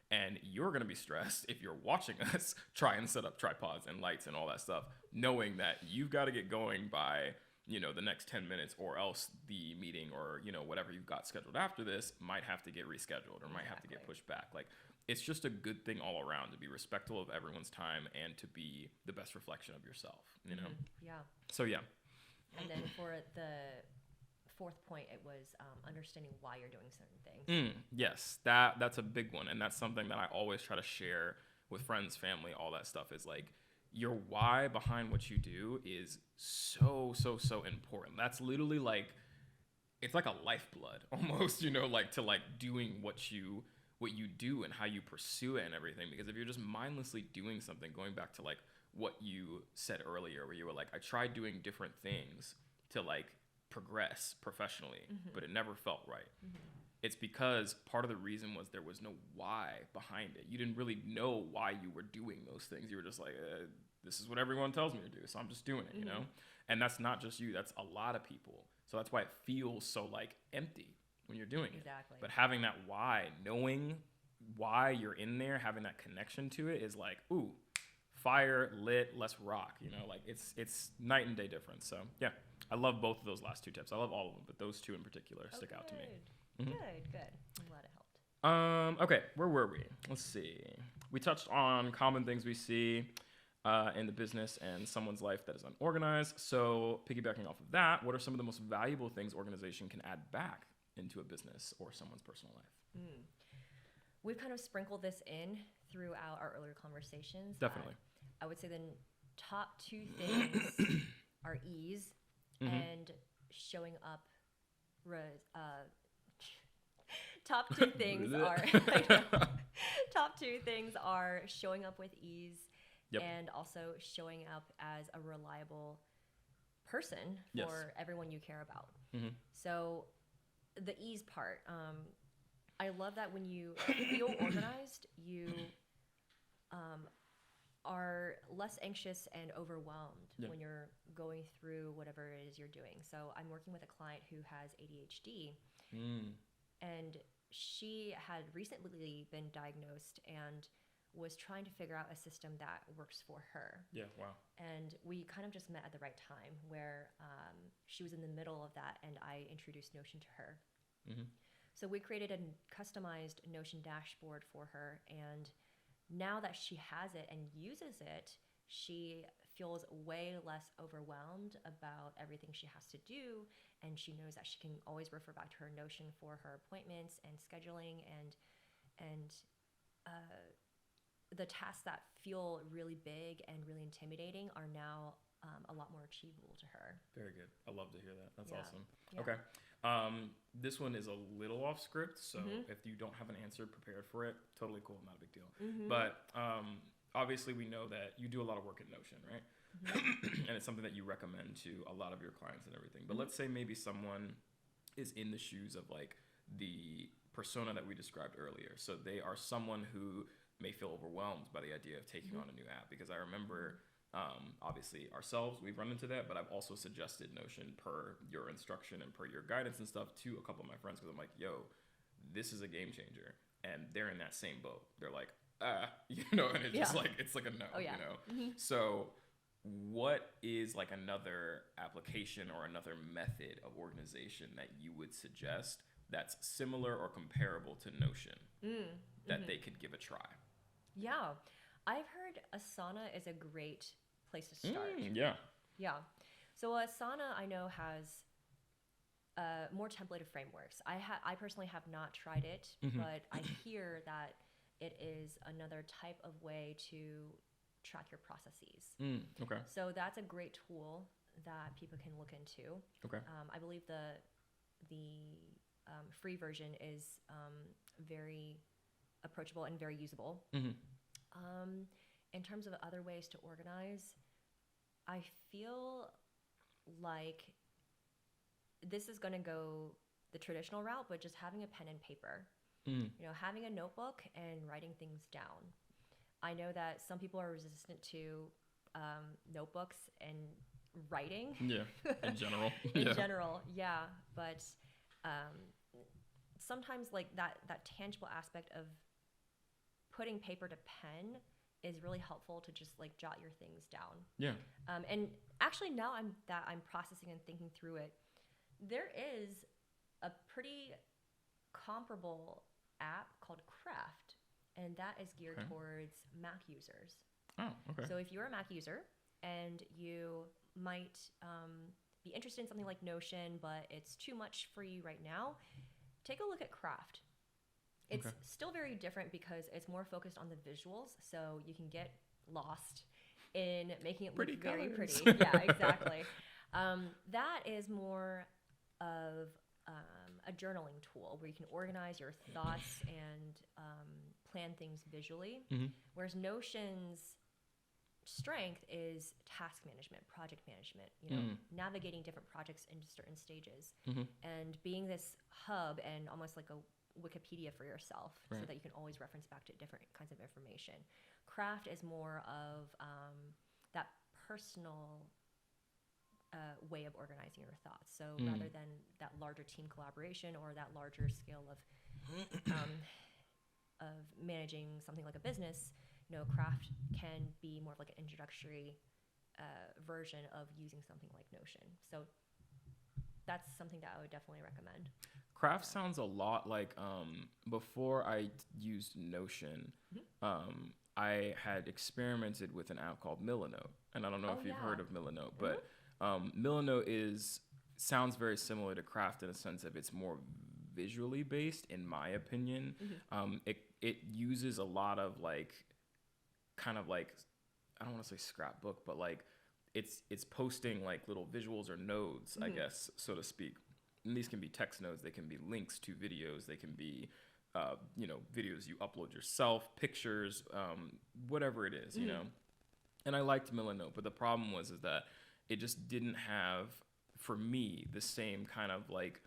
And you're going to be stressed if you're watching us try and set up tripods and lights and all that stuff, knowing that you've got to get going by, you know, the next 10 minutes, or else the meeting or, you know, whatever you've got scheduled after this might have to get rescheduled or might have to get pushed back. Like, it's just a good thing all around to be respectful of everyone's time and to be the best reflection of yourself, you know? Yeah. So, yeah. And then for the 4th point, it was understanding why you're doing certain things. Yes, that's a big one. And that's something that I always try to share with friends, family, all that stuff, is like, your why behind what you do is so important. That's literally like, it's like a lifeblood almost, you know, like to like doing what you do and how you pursue it and everything. Because if you're just mindlessly doing something, going back to like what you said earlier, where you were like, I tried doing different things to like progress professionally, but it never felt right. It's because part of the reason was there was no why behind it. You didn't really know why you were doing those things. You were just like, this is what everyone tells me to do, so I'm just doing it, you know? And that's not just you, that's a lot of people. So that's why it feels so like empty when you're doing it. But having that why, knowing why you're in there, having that connection to it is like, ooh, fire, lit, let's rock, you know? Like, it's night and day difference. So yeah, I love both of those last 2 tips. I love all of them, but those 2 in particular stick out to me. Good. I'm glad it helped. Okay, where were we? Let's see. We touched on common things we see in the business and someone's life that is unorganized. So piggybacking off of that, what are some of the most valuable things organization can add back into a business or someone's personal life? We've kind of sprinkled this in throughout our earlier conversations. Definitely. I would say the top 2 things are ease and showing up. Top 2 things are top two things are showing up with ease Yep. and also showing up as a reliable person Yes. for everyone you care about. Mm-hmm. So the ease part, I love that when you feel organized, you are less anxious and overwhelmed Yeah. when you're going through whatever it is you're doing. So I'm working with a client who has ADHD, and she had recently been diagnosed and was trying to figure out a system that works for her. Yeah, wow. And we kind of just met at the right time where she was in the middle of that, and I introduced Notion to her. Mm-hmm. So we created a customized Notion dashboard for her, and now that she has it and uses it, she feels way less overwhelmed about everything she has to do, and she knows that she can always refer back to her Notion for her appointments and scheduling and the tasks that feel really big and really intimidating are now a lot more achievable to her. Very good. I love to hear that. That's Yeah. awesome. Yeah. Okay. This one is a little off script, so Mm-hmm. if you don't have an answer prepared for it, totally cool, not a big deal. Mm-hmm. But obviously, we know that you do a lot of work in Notion, right? Mm-hmm. And it's something that you recommend to a lot of your clients and everything. But Mm-hmm. let's say maybe someone is in the shoes of like the persona that we described earlier. So they are someone who may feel overwhelmed by the idea of taking on a new app, because I remember obviously ourselves, we've run into that, but I've also suggested Notion per your instruction and per your guidance and stuff to a couple of my friends, because I'm like, yo, this is a game changer, and they're in that same boat. They're like, and it's just like, it's like a no. Oh, yeah. So what is like another application or another method of organization that you would suggest that's similar or comparable to Notion that they could give a try? Yeah. I've heard Asana is a great place to start. Yeah. Yeah. So Asana, I know, has more templated frameworks. I personally have not tried it, but I hear that it is another type of way to track your processes. Okay. So that's a great tool that people can look into. Okay. I believe the free version is very approachable and very usable. In terms of other ways to organize, I feel like this is going to go the traditional route, but just having a pen and paper, having a notebook and writing things down. I know that some people are resistant to notebooks and writing. Yeah. In general. In general, yeah. But sometimes like that tangible aspect of putting paper to pen is really helpful to just like jot your things down. Yeah. And actually now I'm processing and thinking through it, there is a pretty comparable app called Craft, and that is geared towards Mac users. Oh, okay. So if you're a Mac user and you might be interested in something like Notion, but it's too much for you right now, take a look at Craft. It's still very different because it's more focused on the visuals, so you can get lost in making it look very pretty. Yeah, exactly. That is more of a journaling tool where you can organize your thoughts and plan things visually, whereas Notion's strength is task management, project management, navigating different projects in certain stages, and being this hub and almost like a Wikipedia for yourself, so that you can always reference back to different kinds of information. Craft is more of that personal way of organizing your thoughts. So rather than that larger team collaboration or that larger scale of managing something like a business, Craft can be more of like an introductory version of using something like Notion. So that's something that I would definitely recommend. Craft sounds a lot like before I used Notion, I had experimented with an app called Milanote, and I don't know if you've heard of Milanote, but Milanote sounds very similar to Craft in a sense of it's more visually based, in my opinion. It uses a lot of like kind of like, I don't want to say scrapbook, but like it's posting like little visuals or nodes, I guess, so to speak. And these can be text nodes, they can be links to videos, they can be videos you upload yourself, pictures, whatever it is, you know. And I liked Milanote, but the problem was is that it just didn't have, for me, the same kind of like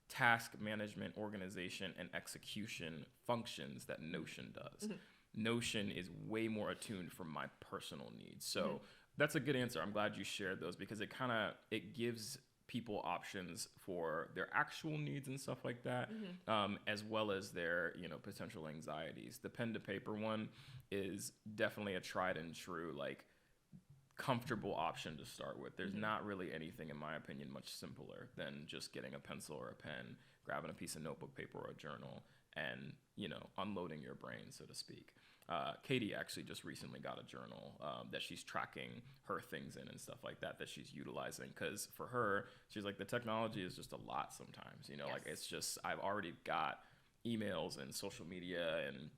task management, organization, and execution functions that Notion does. Notion is way more attuned for my personal needs. So that's a good answer. I'm glad you shared those because it gives people options for their actual needs and stuff like that, as well as their potential anxieties. The pen to paper one is definitely a tried and true like comfortable option to start with. There's not really anything, in my opinion, much simpler than just getting a pencil or a pen, grabbing a piece of notebook paper or a journal, and unloading your brain, so to speak. Katie actually just recently got a journal that she's tracking her things in and stuff like that she's utilizing, because for her, she's like, the technology is just a lot sometimes, Yes. like it's just, I've already got emails and social media and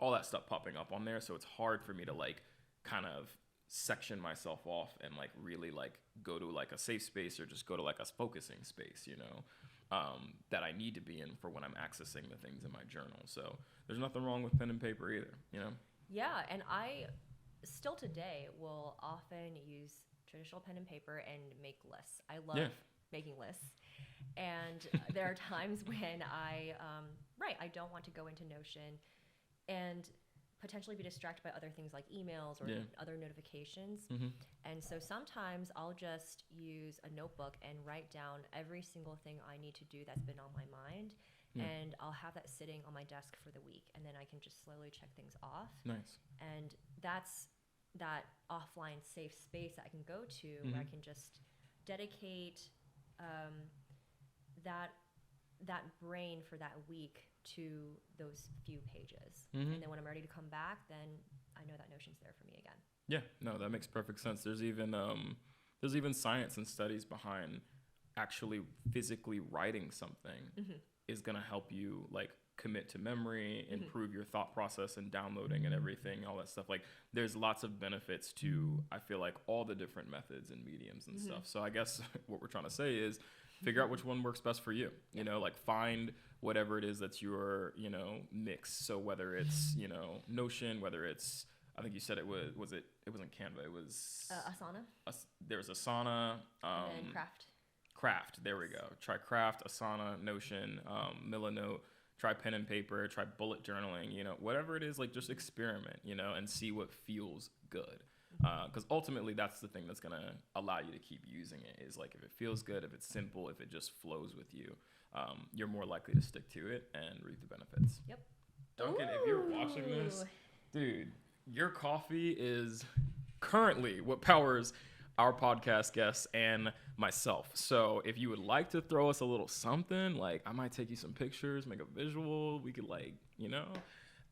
all that stuff popping up on there, so it's hard for me to like kind of section myself off and like really like go to like a safe space or just go to like a focusing space, that I need to be in for when I'm accessing the things in my journal. So there's nothing wrong with pen and paper either, Yeah, and I still today will often use traditional pen and paper and make lists. I love making lists. And there are times when I don't want to go into Notion and potentially be distracted by other things like emails or other notifications. And so sometimes I'll just use a notebook and write down every single thing I need to do that's been on my mind. And I'll have that sitting on my desk for the week. And then I can just slowly check things off. Nice. And that's that offline safe space that I can go to where I can just dedicate that brain for that week to those few pages. And then when I'm ready to come back, then I know that Notion's there for me again. Yeah, no, that makes perfect sense. There's even science and studies behind actually physically writing something is going to help you like commit to memory, improve your thought process and downloading and everything, all that stuff. Like there's lots of benefits to, I feel like, all the different methods and mediums and stuff. So I guess what we're trying to say is figure out which one works best for you, like find whatever it is that's your, mix. So whether it's, Notion, whether it's, I think you said it wasn't Canva, it was Asana. There's Asana. And then Craft, there we go. Try Craft, Asana, Notion, Milanote. Try pen and paper, try bullet journaling, whatever it is, like just experiment, and see what feels good. Because ultimately that's the thing that's going to allow you to keep using it is like if it feels good, if it's simple, if it just flows with you, you're more likely to stick to it and reap the benefits. Yep. Duncan, if you're watching this, dude, your coffee is currently what powers our podcast guests and myself. So if you would like to throw us a little something, like I might take you some pictures, make a visual, we could like,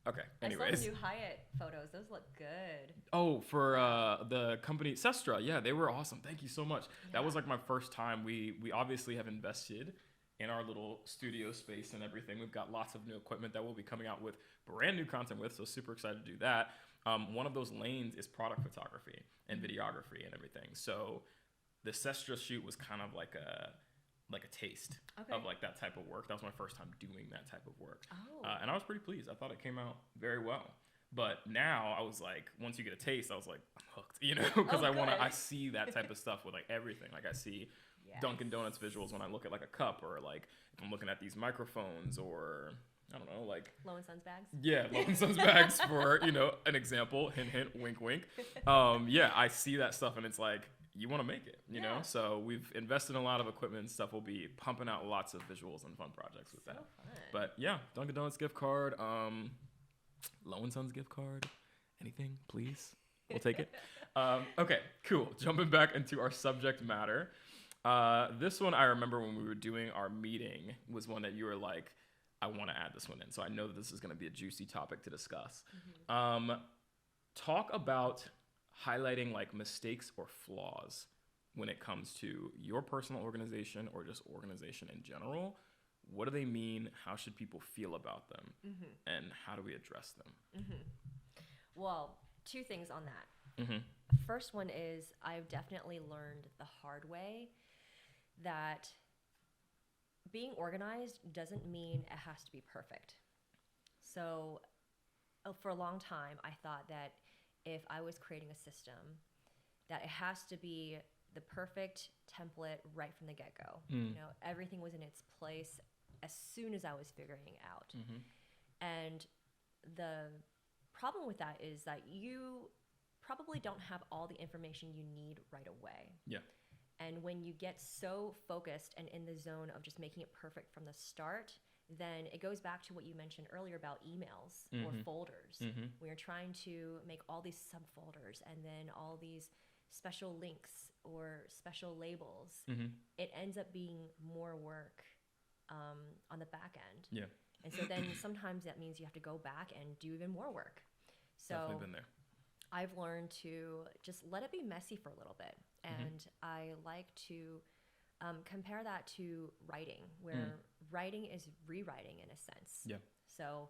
Okay, anyways. I saw the new Hyatt photos. Those look good. Oh, for the company Sestra. Yeah, they were awesome. Thank you so much. Yeah. That was like my first time. We obviously have invested in our little studio space and everything. We've got lots of new equipment that we'll be coming out with brand new content with, so super excited to do that. One of those lanes is product photography and videography and everything. So the Sestra shoot was kind of like a taste of like that type of work. That was my first time doing that type of work. And I was pretty pleased. I thought it came out very well. But now I was like, once you get a taste, I was like, I'm hooked, because I see that type of stuff with like everything. Like I see Dunkin' Donuts visuals when I look at like a cup, or like if I'm looking at these microphones, or I don't know, like Low and Sons bags. Yeah, Low and Sons bags for, an example, hint, hint, wink, wink. I see that stuff and it's like, you want to make it, you know? So we've invested in a lot of equipment and stuff. We'll be pumping out lots of visuals and fun projects with that. Fun. But yeah, Dunkin' Donuts gift card, Low and Sons gift card, anything, please. We'll take it. Okay, cool. Jumping back into our subject matter. This one I remember when we were doing our meeting was one that you were like, I want to add this one in. So I know that this is going to be a juicy topic to discuss. Talk about highlighting like mistakes or flaws when it comes to your personal organization or just organization in general. What do they mean? How should people feel about them? And how do we address them? Well, two things on that. First one is I've definitely learned the hard way that being organized doesn't mean it has to be perfect. So for a long time, I thought that if I was creating a system, that it has to be the perfect template right from the get-go. You know, everything was in its place as soon as I was figuring it out. And the problem with that is that you probably don't have all the information you need right away. Yeah. And when you get so focused and in the zone of just making it perfect from the start, then it goes back to what you mentioned earlier about emails or folders. When you're trying to make all these subfolders and then all these special links or special labels, it ends up being more work on the back end. Yeah. And so then sometimes that means you have to go back and do even more work. So Definitely been there. I've learned to just let it be messy for a little bit. And I like to compare that to writing, where writing is rewriting in a sense. Yeah. So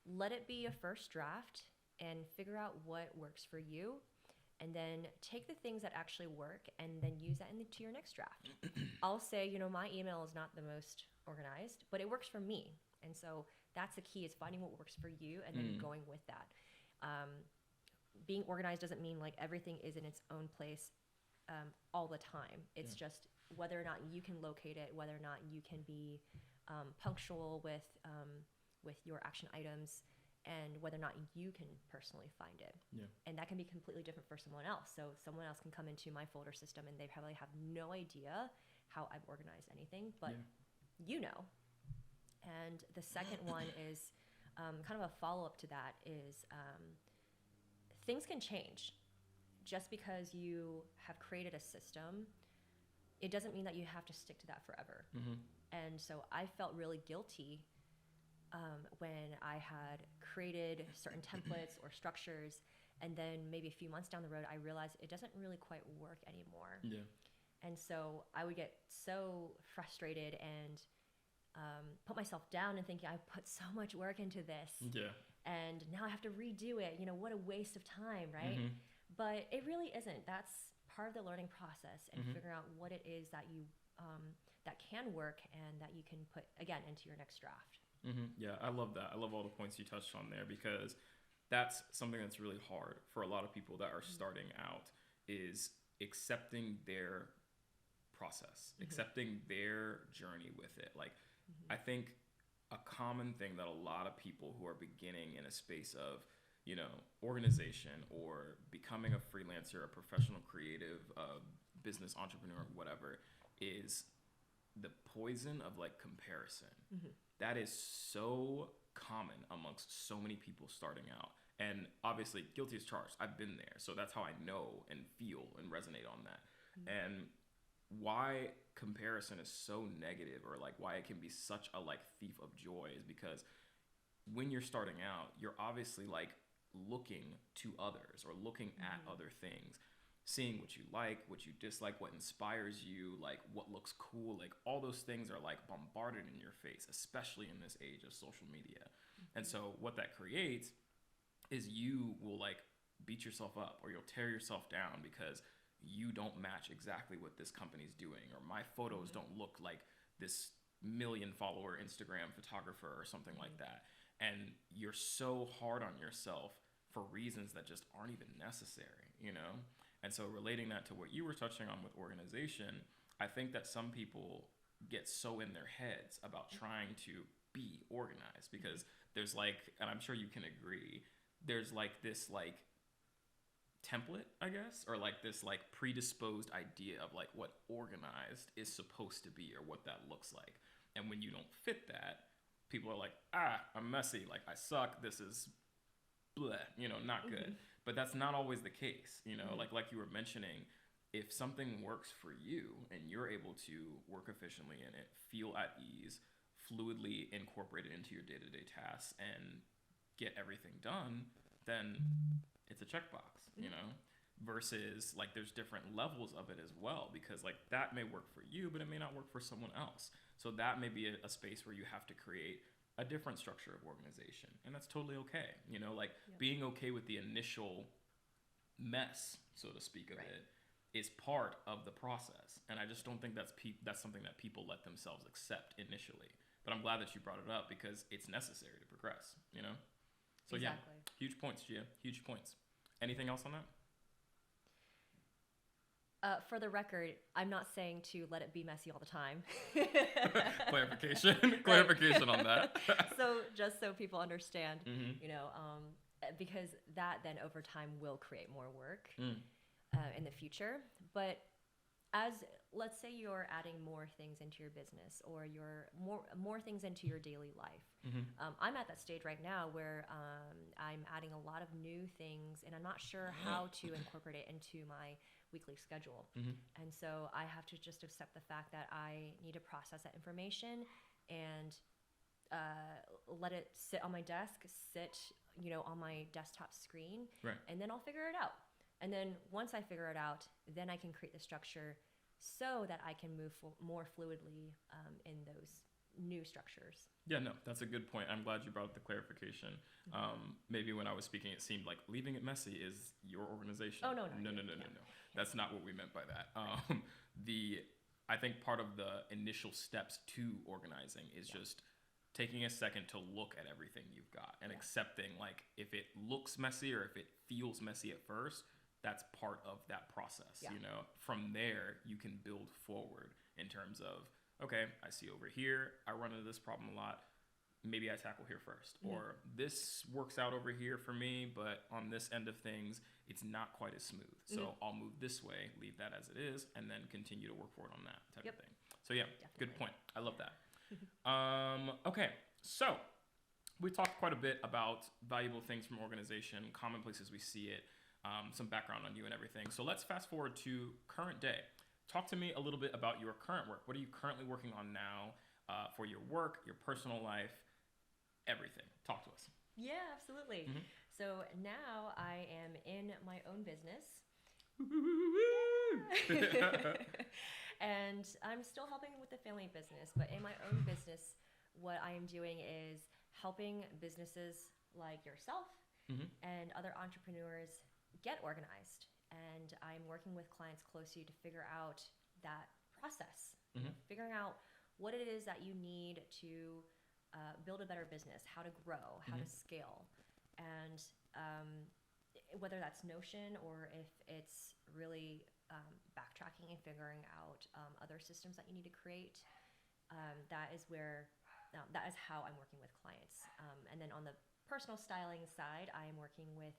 let it be a first draft and figure out what works for you. And then take the things that actually work and then use that into your next draft. I'll say, you know, my email is not the most organized, but it works for me. And so that's the key, is finding what works for you and then going with that. Being organized doesn't mean like everything is in its own place all the time. It's just whether or not you can locate it, whether or not you can be punctual with your action items, and whether or not you can personally find it. Yeah. And that can be completely different for someone else. So someone else can come into my folder system and they probably have no idea how I've organized anything, but you know. And the second one is kind of a follow-up to that is things can change. Just because you have created a system, it doesn't mean that you have to stick to that forever. And so I felt really guilty when I had created certain templates or structures, and then maybe a few months down the road, I realized it doesn't really quite work anymore. Yeah. And so I would get so frustrated and put myself down and thinking, I put so much work into this. Yeah. And now I have to redo it. You know, what a waste of time, right? But it really isn't. That's part of the learning process, and figuring out what it is that you that can work and that you can put again into your next draft. Yeah, I love that. I love all the points you touched on there, because that's something that's really hard for a lot of people that are starting out, is accepting their process, accepting their journey with it. Like, I think a common thing that a lot of people who are beginning in a space of, you know, organization or becoming a freelancer, a professional creative, business entrepreneur, whatever, is the poison of like comparison. That is so common amongst so many people starting out. And obviously, guilty as charged. I've been there. So that's how I know and feel and resonate on that. And why comparison is so negative, or like why it can be such a like thief of joy, is because when you're starting out, you're obviously like looking to others or looking at other things, seeing what you like, what you dislike, what inspires you, like what looks cool, like all those things are like bombarded in your face, especially in this age of social media. And so what that creates is you will like beat yourself up, or you'll tear yourself down because you don't match exactly what this company's doing, or my photos don't look like this 1 million follower Instagram photographer or something like that. And you're so hard on yourself for reasons that just aren't even necessary, you know? And so relating that to what you were touching on with organization, I think that some people get so in their heads about trying to be organized, because there's like, and I'm sure you can agree, there's like this like template, I guess, or like this like predisposed idea of like what organized is supposed to be or what that looks like. And when you don't fit that, people are like, I'm messy, like I suck, this is bleh, you know, not good. But that's not always the case, you know, like you were mentioning, if something works for you and you're able to work efficiently in it, feel at ease, fluidly incorporate it into your day-to-day tasks and get everything done, then it's a checkbox, you know, versus like there's different levels of it as well, because like that may work for you, but it may not work for someone else. So that may be a space where you have to create a different structure of organization, and that's totally okay. You know, like being okay with the initial mess, so to speak, of it is part of the process. And I just don't think that's something that people let themselves accept initially. But I'm glad that you brought it up because it's necessary to progress, you know? So Exactly. yeah, huge points, Gia. Huge points. Anything else on that? For the record, I'm not saying to let it be messy all the time. Clarification on that. So just so people understand, Mm-hmm. because that then over time will create more work Mm. in the future. But as let's say you're adding more things into your business or you're more things into your daily life. Mm-hmm. I'm at that stage right now where I'm adding a lot of new things and I'm not sure how to incorporate it into my weekly schedule. Mm-hmm. And so I have to just accept the fact that I need to process that information and let it sit on my desk, on my desktop screen, Right. and then I'll figure it out. And then once I figure it out, then I can create the structure so that I can move more fluidly in those new structures. Yeah, no, that's a good point. I'm glad you brought up the clarification. Maybe when I was speaking, it seemed like leaving it messy is your organization. Oh, no. No. That's not what we meant by that. I think part of the initial steps to organizing is just taking a second to look at everything you've got and accepting, like, if it looks messy or if it feels messy at first, that's part of that process. Yeah. You know, from there you can build forward in terms of, okay, I see over here, I run into this problem a lot. Maybe I tackle here first. Mm-hmm. Or this works out over here for me, but on this end of things, it's not quite as smooth. So I'll move this way, leave that as it is, and then continue to work forward on that type of thing. So yeah, Definitely. good point. I love that. Okay, so we talked quite a bit about valuable things from organization, common places we see it, some background on you and everything. So let's fast forward to current day. Talk to me a little bit about your current work. What are you currently working on now for your work, your personal life, everything? Talk to us. Yeah, absolutely. Mm-hmm. So now I am in my own business. And I'm still helping with the family business, but in my own business, what I am doing is helping businesses like yourself and other entrepreneurs get organized. And I'm working with clients closely to figure out that process, figuring out what it is that you need to build a better business, how to grow, how to scale, and whether that's Notion or if it's really backtracking and figuring out other systems that you need to create. That is how I'm working with clients. And then on the personal styling side, I am working with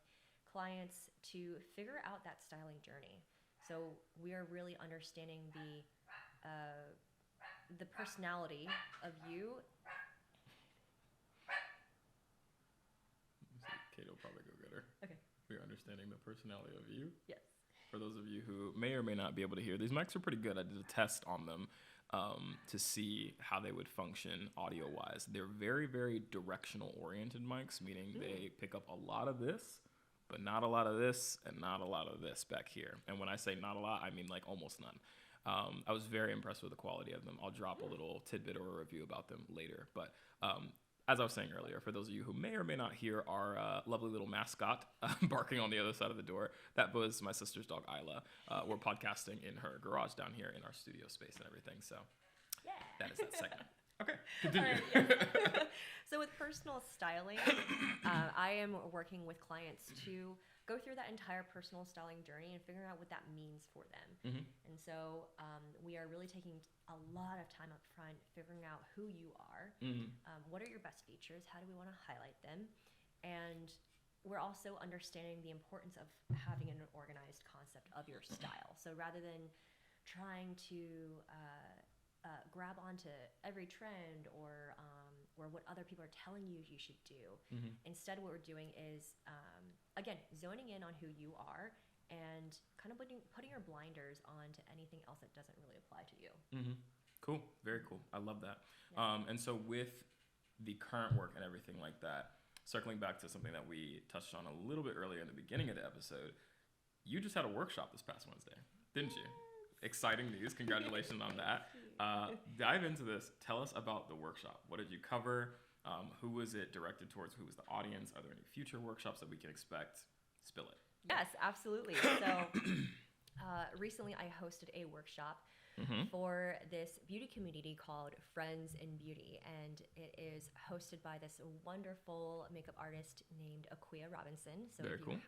clients to figure out that styling journey. So we are really understanding the personality of you. Kate will probably go get her. Okay. We're understanding the personality of you. Yes. For those of you who may or may not be able to hear, these mics are pretty good. I did a test on them to see how they would function audio-wise. They're very, very directional-oriented mics, meaning they pick up a lot of this, but not a lot of this, and not a lot of this back here. And when I say not a lot, I mean like almost none. I was very impressed with the quality of them. I'll drop a little tidbit or a review about them later. But as I was saying earlier, for those of you who may or may not hear our lovely little mascot barking on the other side of the door, that was my sister's dog, Isla. We're podcasting in her garage down here in our studio space and everything. So that is that segment. Okay, continue. Right, so with personal styling, I am working with clients to go through that entire personal styling journey and figuring out what that means for them. And so we are really taking a lot of time up front figuring out who you are, what are your best features, how do we want to highlight them, and we're also understanding the importance of having an organized concept of your style. So rather than trying to grab onto every trend or what other people are telling you should do. Instead, what we're doing is, again, zoning in on who you are and kind of putting your blinders on to anything else that doesn't really apply to you. Cool. Very cool. I love that. Yeah. And so with the current work and everything like that, circling back to something that we touched on a little bit earlier in the beginning of the episode, you just had a workshop this past Wednesday, didn't you? Exciting news. Congratulations on that. Dive into this. Tell us about the workshop. What did you cover? Who was it directed towards? Who was the audience? Are there any future workshops that we can expect? Spill it. Yes, absolutely. So recently I hosted a workshop for this beauty community called Friends in Beauty. And it is hosted by this wonderful makeup artist named Aquia Robinson. So Very if cool. you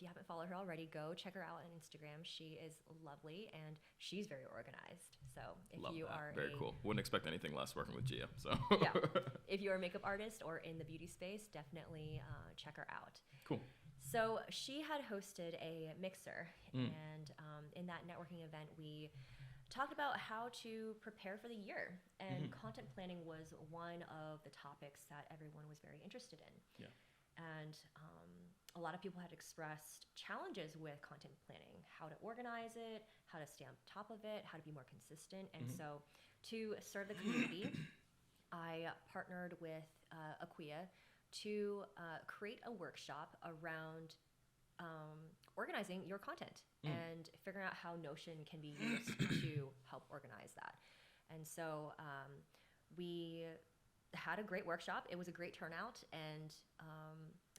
haven't followed her already, go check her out on Instagram. She is lovely and she's very organized. So if Love you that. are Very cool. Wouldn't expect anything less working with Jia. So yeah, if you're a makeup artist or in the beauty space, definitely check her out. Cool. So she had hosted a mixer, and in that networking event, we talked about how to prepare for the year, and content planning was one of the topics that everyone was very interested in. Yeah. And a lot of people had expressed challenges with content planning, how to organize it, how to stay on top of it, how to be more consistent. And so to serve the community, I partnered with Aquia to create a workshop around organizing your content and figuring out how Notion can be used to help organize that. And so we had a great workshop. It was a great turnout and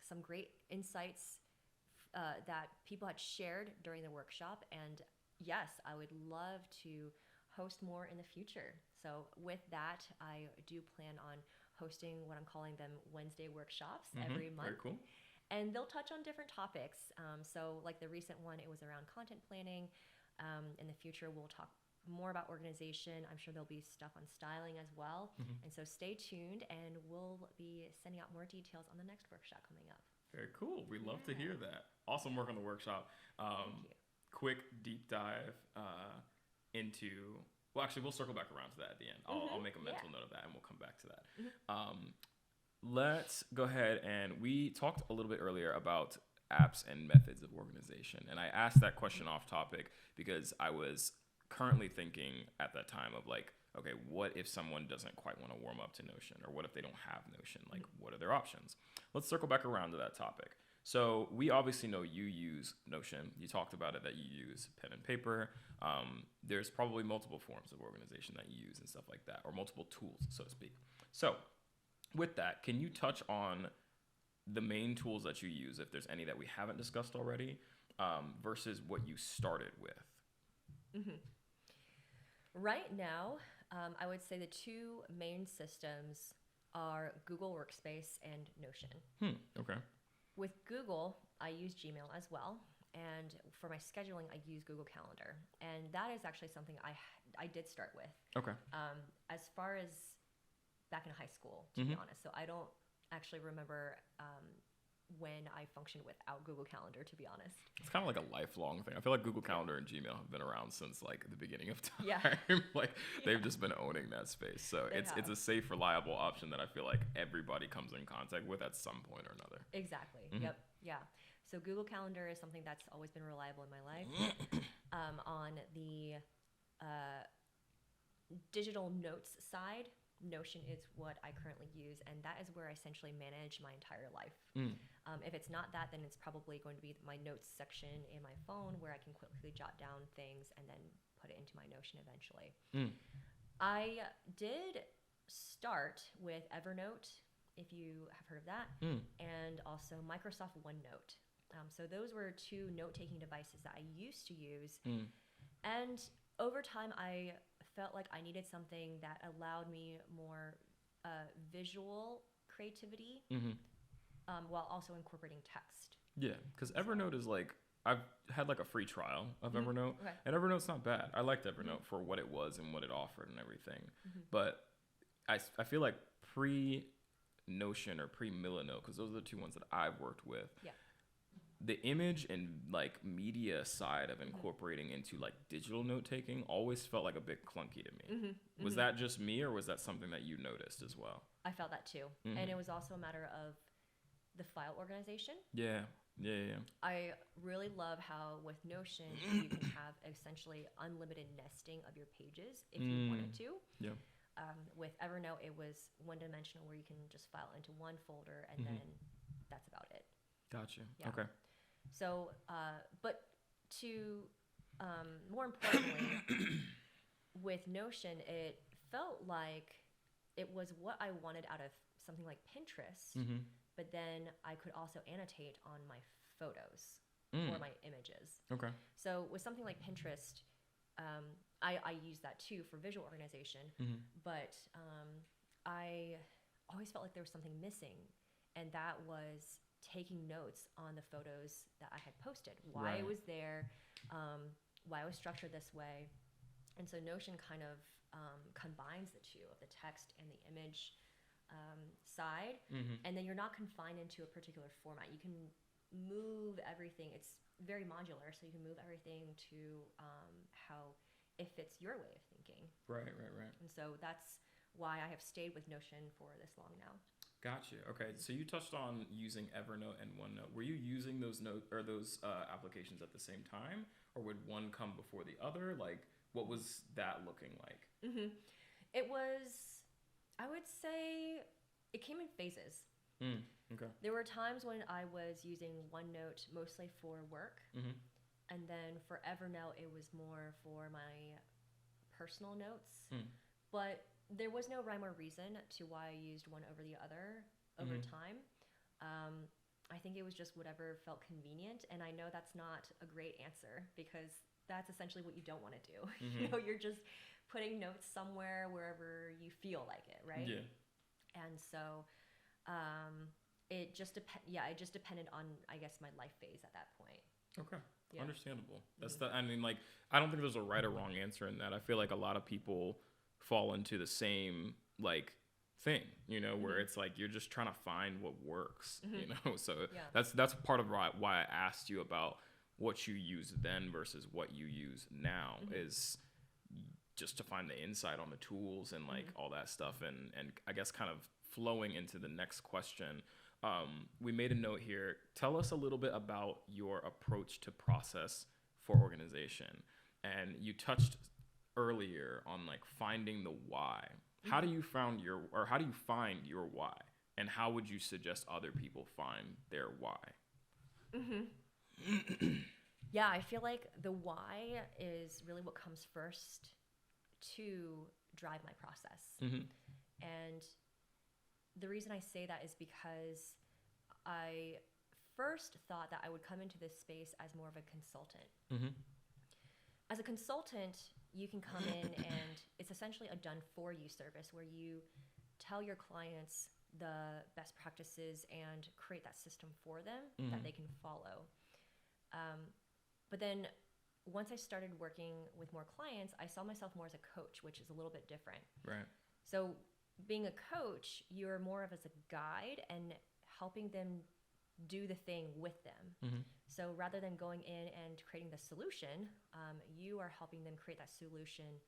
some great insights that people had shared during the workshop. And yes, I would love to host more in the future. So with that, I do plan on hosting what I'm calling them Wednesday workshops every month. Very cool. And they'll touch on different topics. So like the recent one, it was around content planning. In the future, we'll talk more about organization. I'm sure there'll be stuff on styling as well. And so stay tuned and we'll be sending out more details on the next workshop coming up. Very cool. We love to hear that. Awesome work on the workshop. Thank you. Quick deep dive into... Well, actually, we'll circle back around to that at the end. I'll make a mental note of that, and we'll come back to that. Let's go ahead, and we talked a little bit earlier about apps and methods of organization. And I asked that question off topic because I was currently thinking at that time of like, okay, what if someone doesn't quite want to warm up to Notion? Or what if they don't have Notion? Like, what are their options? Let's circle back around to that topic. So we obviously know you use Notion. You talked about it, that you use pen and paper. There's probably multiple forms of organization that you use and stuff like that, or multiple tools, so to speak. So with that, can you touch on the main tools that you use, if there's any that we haven't discussed already, versus what you started with? Right now, I would say the two main systems are Google Workspace and Notion. Okay. With Google, I use Gmail as well. And for my scheduling, I use Google Calendar. And that is actually something I did start with. Okay. As far as back in high school, to be honest. So I don't actually remember when I functioned without Google Calendar, to be honest. It's kind of like a lifelong thing. I feel like Google Calendar and Gmail have been around since like the beginning of time. Yeah. They've just been owning that space. So it's a safe, reliable option that I feel like everybody comes in contact with at some point or another. Exactly. Yep. Yeah. So Google Calendar is something that's always been reliable in my life. On the digital notes side, Notion is what I currently use, and that is where I essentially manage my entire life. If it's not that, then it's probably going to be my notes section in my phone where I can quickly jot down things and then put it into my Notion eventually. I did start with Evernote, if you have heard of that, and also Microsoft OneNote. So those were two note-taking devices that I used to use. And over time, I felt like I needed something that allowed me more visual creativity while also incorporating text. Yeah, because Evernote is like, I've had like a free trial of Evernote, Okay. and Evernote's not bad. I liked Evernote for what it was and what it offered and everything. But I feel like pre-Notion or pre-Milanote, because those are the two ones that I've worked with. Yeah. The image and like media side of incorporating into like digital note taking always felt like a bit clunky to me. Was that just me, or was that something that you noticed as well? I felt that too. And it was also a matter of the file organization. Yeah. I really love how with Notion you can have essentially unlimited nesting of your pages if you wanted to. Yeah. With Evernote, it was one-dimensional where you can just file into one folder and then that's about it. Gotcha. Yeah. Okay. So, but to more importantly, with Notion, it felt like it was what I wanted out of something like Pinterest, but then I could also annotate on my photos or my images. Okay. So with something like Pinterest, I use that too for visual organization, but I always felt like there was something missing, and that was taking notes on the photos that I had posted, why it was there, why it was structured this way. And so Notion kind of combines the two of the text and the image side, and then you're not confined into a particular format. You can move everything. It's very modular, so you can move everything to how it fits your way of thinking. Right. And so that's why I have stayed with Notion for this long now. Gotcha. Okay, so you touched on using Evernote and OneNote. Were you using those applications at the same time, or would one come before the other? Like, what was that looking like? It was, I would say, it came in phases. Okay. There were times when I was using OneNote mostly for work, and then for Evernote it was more for my personal notes. But there was no rhyme or reason to why I used one over the other over time. I think it was just whatever felt convenient, and I know that's not a great answer because that's essentially what you don't want to do. You know, you're just putting notes somewhere wherever you feel like it, right? Yeah. And so it just depended on, I guess, my life phase at that point. Okay. Yeah. Understandable. That's I mean, like, I don't think there's a right or wrong answer in that. I feel like a lot of people fall into the same, like, thing, you know, where it's like you're just trying to find what works, you know? So that's part of why I asked you about what you use then versus what you use now, is just to find the insight on the tools and like all that stuff. And I guess kind of flowing into the next question, we made a note here. Tell us a little bit about your approach to process for organization. And you touched earlier on like finding the why. How do you find your why? And how would you suggest other people find their why? Yeah, I feel like the why is really what comes first to drive my process. And the reason I say that is because I first thought that I would come into this space as more of a consultant. As a consultant, you can come in and it's essentially a done-for-you service where you tell your clients the best practices and create that system for them that they can follow. But then once I started working with more clients, I saw myself more as a coach, which is a little bit different. Right. So being a coach, you're more of as a guide and helping them do the thing with them. So rather than going in and creating the solution, you are helping them create that solution,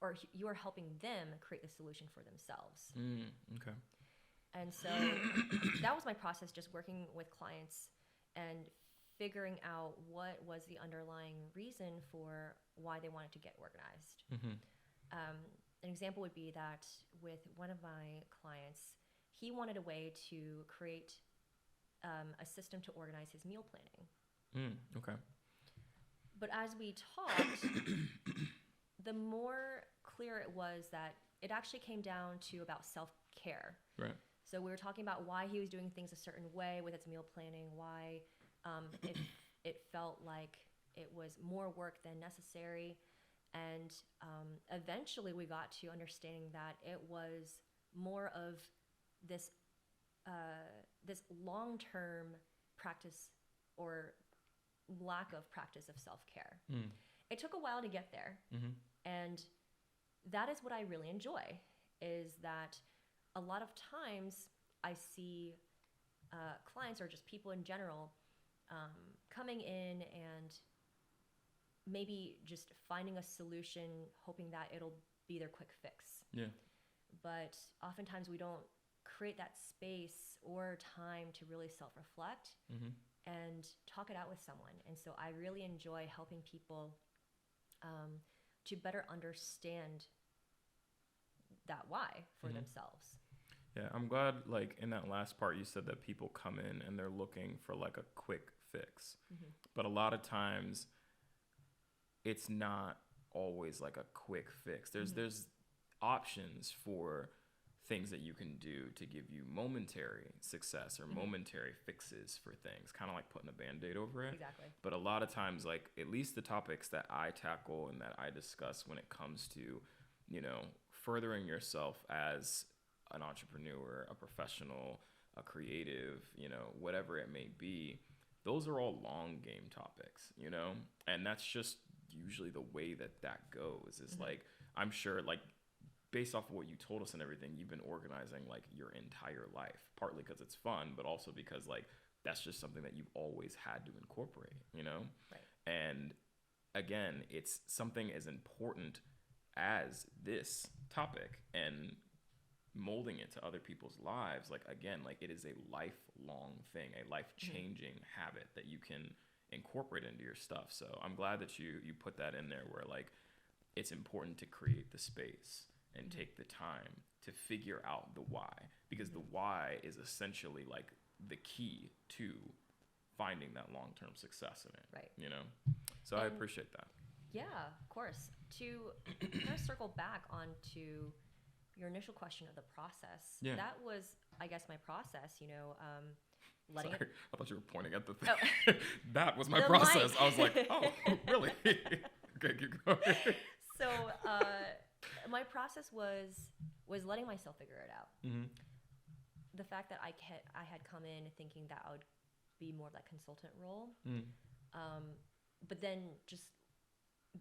or you are helping them create the solution for themselves. Okay. And so that was my process, just working with clients and figuring out what was the underlying reason for why they wanted to get organized. An example would be that with one of my clients, he wanted a way to create a system to organize his meal planning. Okay. But as we talked, the more clear it was that it actually came down to about self-care. Right. So we were talking about why he was doing things a certain way with his meal planning, why it felt like it was more work than necessary. And eventually we got to understanding that it was more of this long-term practice or lack of practice of self-care. It took a while to get there. And that is what I really enjoy, is that a lot of times I see clients or just people in general coming in and maybe just finding a solution, hoping that it'll be their quick fix. Yeah. But oftentimes we don't create that space or time to really self-reflect and talk it out with someone. And so I really enjoy helping people to better understand that why for themselves. Yeah, I'm glad, like, in that last part you said that people come in and they're looking for like a quick fix. But a lot of times it's not always like a quick fix. There's options for things that you can do to give you momentary success or momentary fixes for things, kind of like putting a Band-Aid over it. Exactly. But a lot of times, like, at least the topics that I tackle and that I discuss when it comes to, you know, furthering yourself as an entrepreneur, a professional, a creative, you know, whatever it may be, those are all long game topics, you know? And that's just usually the way that goes is like, I'm sure, like, based off of what you told us and everything, you've been organizing like your entire life, partly because it's fun, but also because like that's just something that you've always had to incorporate, you know? Right. And again, it's something as important as this topic and molding it to other people's lives. Like, again, like it is a lifelong thing, a life-changing habit that you can incorporate into your stuff. So I'm glad that you put that in there where like it's important to create the space and take the time to figure out the why, because the why is essentially like the key to finding that long-term success in it. Right. You know? So I appreciate that. Yeah, of course. To kind of circle back onto your initial question of the process, that was, I guess, my process, you know, letting Sorry, it... I thought you were pointing at the thing. Oh. That was my process. Mic. I was like, oh, really? Okay, keep going. So my process was letting myself figure it out. The fact that I had come in thinking that I would be more of that consultant role, but then just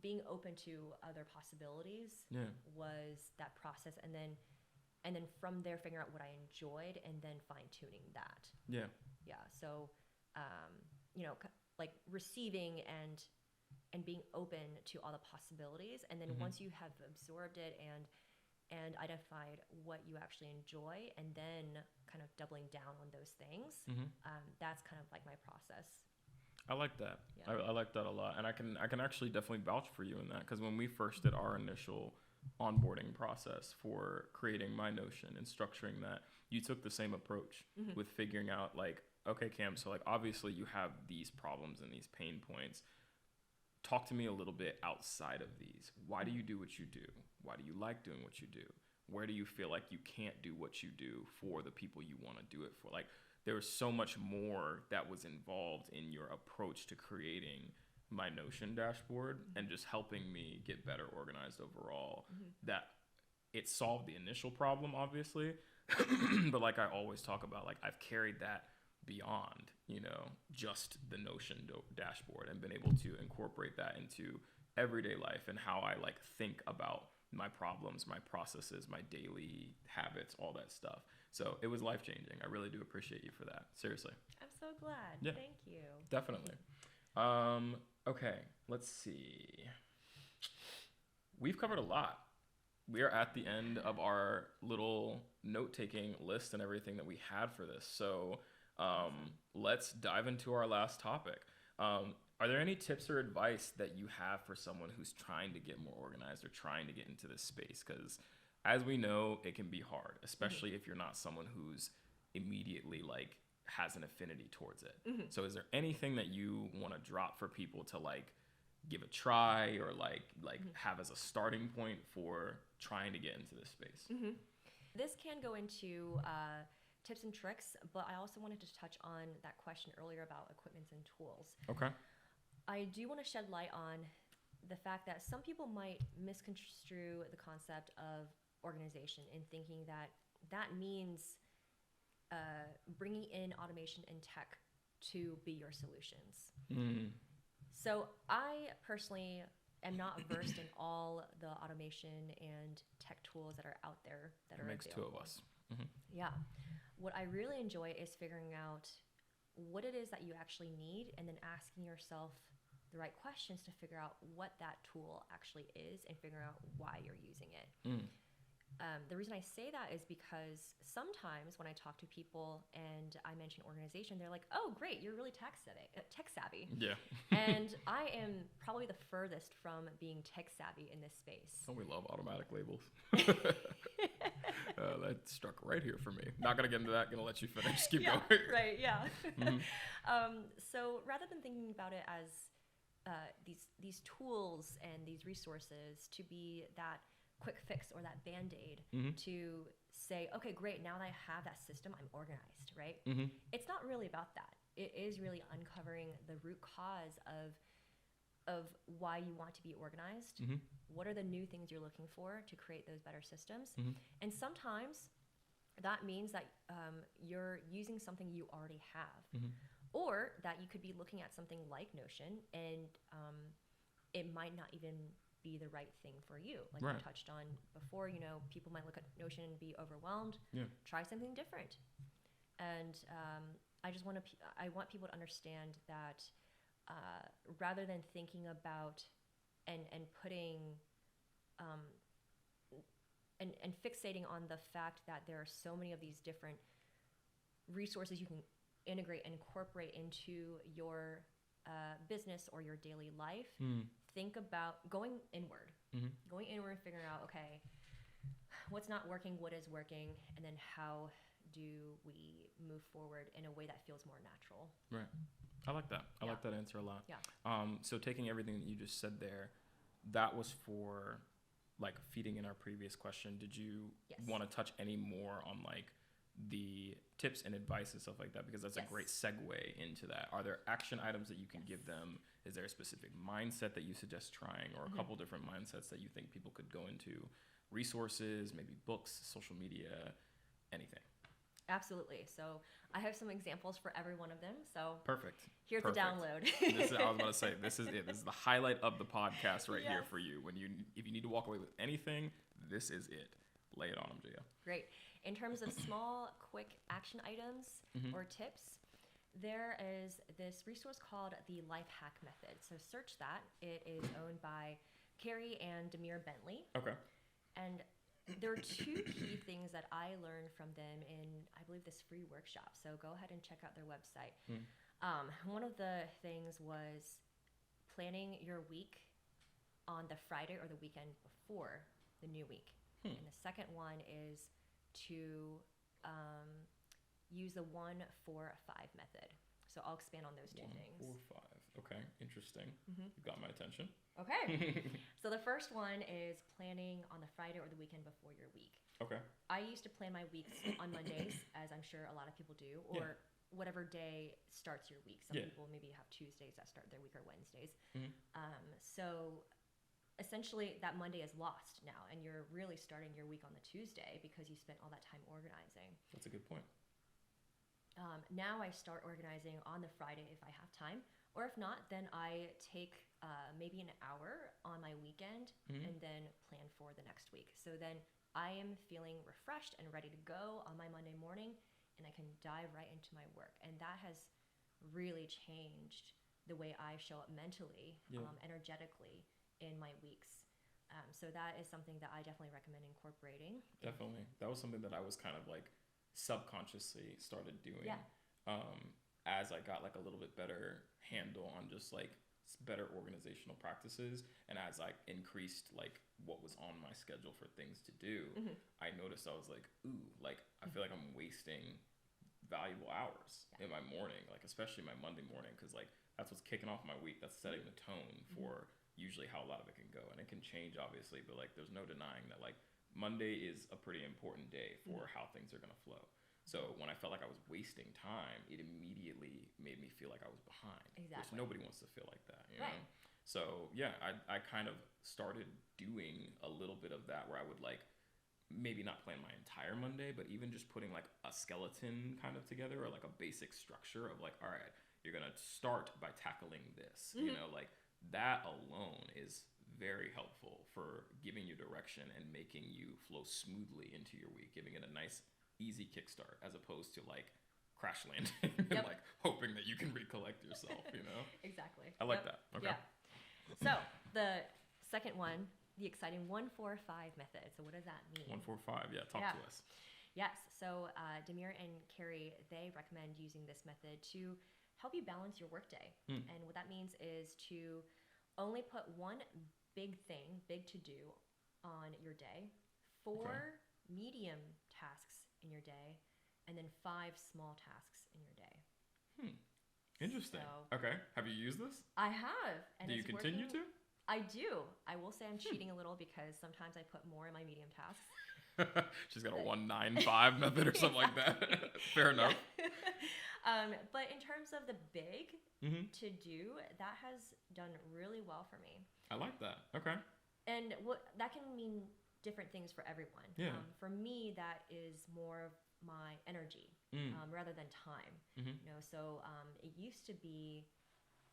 being open to other possibilities was that process, and then from there figuring out what I enjoyed and then fine tuning that. So you know, like receiving and being open to all the possibilities, and then once you have absorbed it and identified what you actually enjoy, and then kind of doubling down on those things, that's kind of like my process. I like that. Yeah. I like that a lot, and I can actually definitely vouch for you in that, because when we first did our initial onboarding process for creating My Notion and structuring that, you took the same approach with figuring out like, okay, Cam, so like obviously you have these problems and these pain points. Talk to me a little bit outside of these. Why do you do what you do? Why do you like doing what you do? Where do you feel like you can't do what you do for the people you want to do it for? Like, there was so much more that was involved in your approach to creating My Notion dashboard and just helping me get better organized overall, that it solved the initial problem, obviously. But like I always talk about, like I've carried that beyond, you know, just the Notion dashboard, and been able to incorporate that into everyday life and how I like think about my problems, my processes, my daily habits, all that stuff. So it was life-changing. I really do appreciate you for that. Seriously. I'm so glad. Yeah, Thank you. Definitely. Okay, let's see. We've covered a lot. We are at the end of our little note-taking list and everything that we had for this. So let's dive into our last topic. Are there any tips or advice that you have for someone who's trying to get more organized or trying to get into this space? Because as we know, it can be hard, especially if you're not someone who's immediately like has an affinity towards it. So is there anything that you want to drop for people to like give a try or like have as a starting point for trying to get into this space? This can go into tips and tricks, but I also wanted to touch on that question earlier about equipment and tools. Okay. I do want to shed light on the fact that some people might misconstrue the concept of organization in thinking that that means bringing in automation and tech to be your solutions. So I personally am not versed in all the automation and tech tools that are out there that are makes available. two of us. Yeah. What I really enjoy is figuring out what it is that you actually need, and then asking yourself the right questions to figure out what that tool actually is and figuring out why you're using it. The reason I say that is because sometimes when I talk to people and I mention organization, they're like, oh, great, you're really tech savvy. Yeah. And I am probably the furthest from being tech savvy in this space. Oh, we love automatic labels. That struck right here for me. Not going to get into that. Going to let you finish. Keep going. Right, yeah. So rather than thinking about it as these tools and these resources to be that quick fix or that band-aid Mm-hmm. to say, okay, great, now that I have that system, I'm organized, right? Mm-hmm. It's not really about that. It is really uncovering the root cause of why you want to be organized. Mm-hmm. What are the new things you're looking for to create those better systems? Mm-hmm. And sometimes that means that you're using something you already have, Mm-hmm. or that you could be looking at something like Notion and it might not even be the right thing for you. Like Right. we touched on before, you know, people might look at Notion and be overwhelmed. Yeah. Try something different. And I want people to understand that rather than thinking about and putting and fixating on the fact that there are so many of these different resources you can integrate and incorporate into your business or your daily life, think about going inward, and figuring out, okay, what's not working, what is working, and then how do we move forward in a way that feels more natural. Right. I like that. I Yeah. like that answer a lot. Yeah. So taking everything that you just said there, that was for like feeding in our previous question. Did you Yes. want to touch any more on like the tips and advice and stuff like that? Because that's Yes. a great segue into that. Are there action items that you can Yes. give them? Is there a specific mindset that you suggest trying, or a couple different mindsets that you think people could go into? Resources, maybe books, social media, anything. Absolutely. So I have some examples for every one of them. So Perfect. here's Perfect. the download. I was about to say, this is it. This is the highlight of the podcast right here Yes. for you. If you need to walk away with anything, this is it. Lay it on them, Jia. Great. In terms of small, quick action items or tips, there is this resource called the Life Hack Method. So search that. It is owned by Carrie and Demir Bentley. Okay. And there are two key things that I learned from them in, I believe, this free workshop. So go ahead and check out their website. One of the things was planning your week on the Friday or the weekend before the new week. And the second one is to use the 1-4-5 method. So I'll expand on those two 1, things. 4, 5. Okay, interesting. You got my attention. Okay. So the first one is planning on the Friday or the weekend before your week. Okay. I used to plan my weeks on Mondays, as I'm sure a lot of people do, or whatever day starts your week. Some people maybe have Tuesdays that start their week or Wednesdays. So essentially that Monday is lost now, and you're really starting your week on the Tuesday because you spent all that time organizing. That's a good point. Now I start organizing on the Friday if I have time, or if not, then I take maybe an hour on my weekend and then plan for the next week. So then I am feeling refreshed and ready to go on my Monday morning, and I can dive right into my work. And that has really changed the way I show up mentally, energetically in my weeks. So that is something that I definitely recommend incorporating. Definitely. That was something that I was kind of like subconsciously started doing as I got like a little bit better handle on just like better organizational practices, and as I increased like what was on my schedule for things to do, I noticed I was like, ooh, like I feel like I'm wasting valuable hours in my morning, like especially my Monday morning, because like that's what's kicking off my week. That's setting the tone for usually how a lot of it can go, and it can change obviously, but like there's no denying that like Monday is a pretty important day for how things are going to flow. So when I felt like I was wasting time, it immediately made me feel like I was behind. Exactly. Which nobody wants to feel like that, you Right. know? So yeah, I kind of started doing a little bit of that where I would like maybe not plan my entire Monday, but even just putting like a skeleton kind of together, or like a basic structure of like, all right, you're going to start by tackling this, you know, like that alone is very helpful for giving you direction and making you flow smoothly into your week, giving it a nice easy kickstart as opposed to like crash landing and like hoping that you can recollect yourself, you know? Exactly. I like that. Okay. Yeah. So the second one, the exciting 1-4-5 method. So what does that mean? 1-4-5. Yeah. Talk to us. Yes. So Demir and Carrie, they recommend using this method to help you balance your workday. And what that means is to only put one big thing, big to do on your day, 4 medium tasks in your day, and then 5 small tasks in your day. Interesting. So, Okay. Have you used this? I have. And Do you it's continue working. to? I do. I will say I'm cheating a little because sometimes I put more in my medium tasks. She's got a 195 method or something like that. Fair enough. But in terms of the big to do, that has done really well for me. I like that. Okay. And what that can mean different things for everyone. Yeah. For me, that is more of my energy rather than time. You know, so it used to be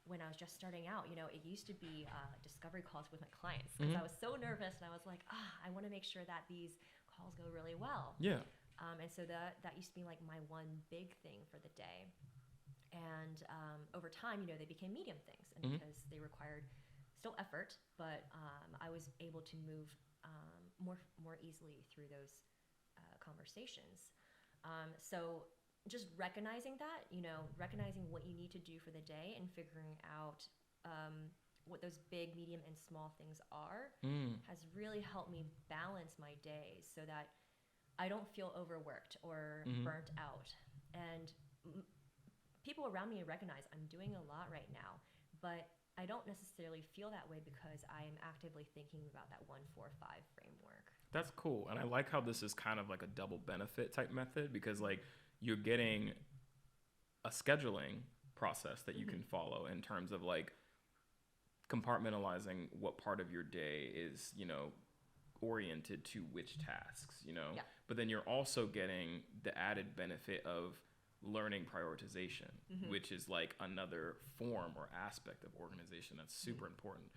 when I was just starting out, you know, it used to be discovery calls with my clients because I was so nervous and I was like, I want to make sure that these calls go really well. Yeah. And so that used to be like my one big thing for the day. And over time, you know, they became medium things, and because they required still effort, but I was able to move more easily through those conversations. So just recognizing that, you know, recognizing what you need to do for the day and figuring out what those big, medium, and small things are has really helped me balance my days so that I don't feel overworked or burnt out. And people around me recognize I'm doing a lot right now, but I don't necessarily feel that way because I am actively thinking about that 1-4-5 framework. That's cool. And I like how this is kind of like a double benefit type method because like you're getting a scheduling process that you can follow in terms of like compartmentalizing what part of your day is, you know, oriented to which tasks, you know, but then you're also getting the added benefit of learning prioritization, which is like another form or aspect of organization that's super important.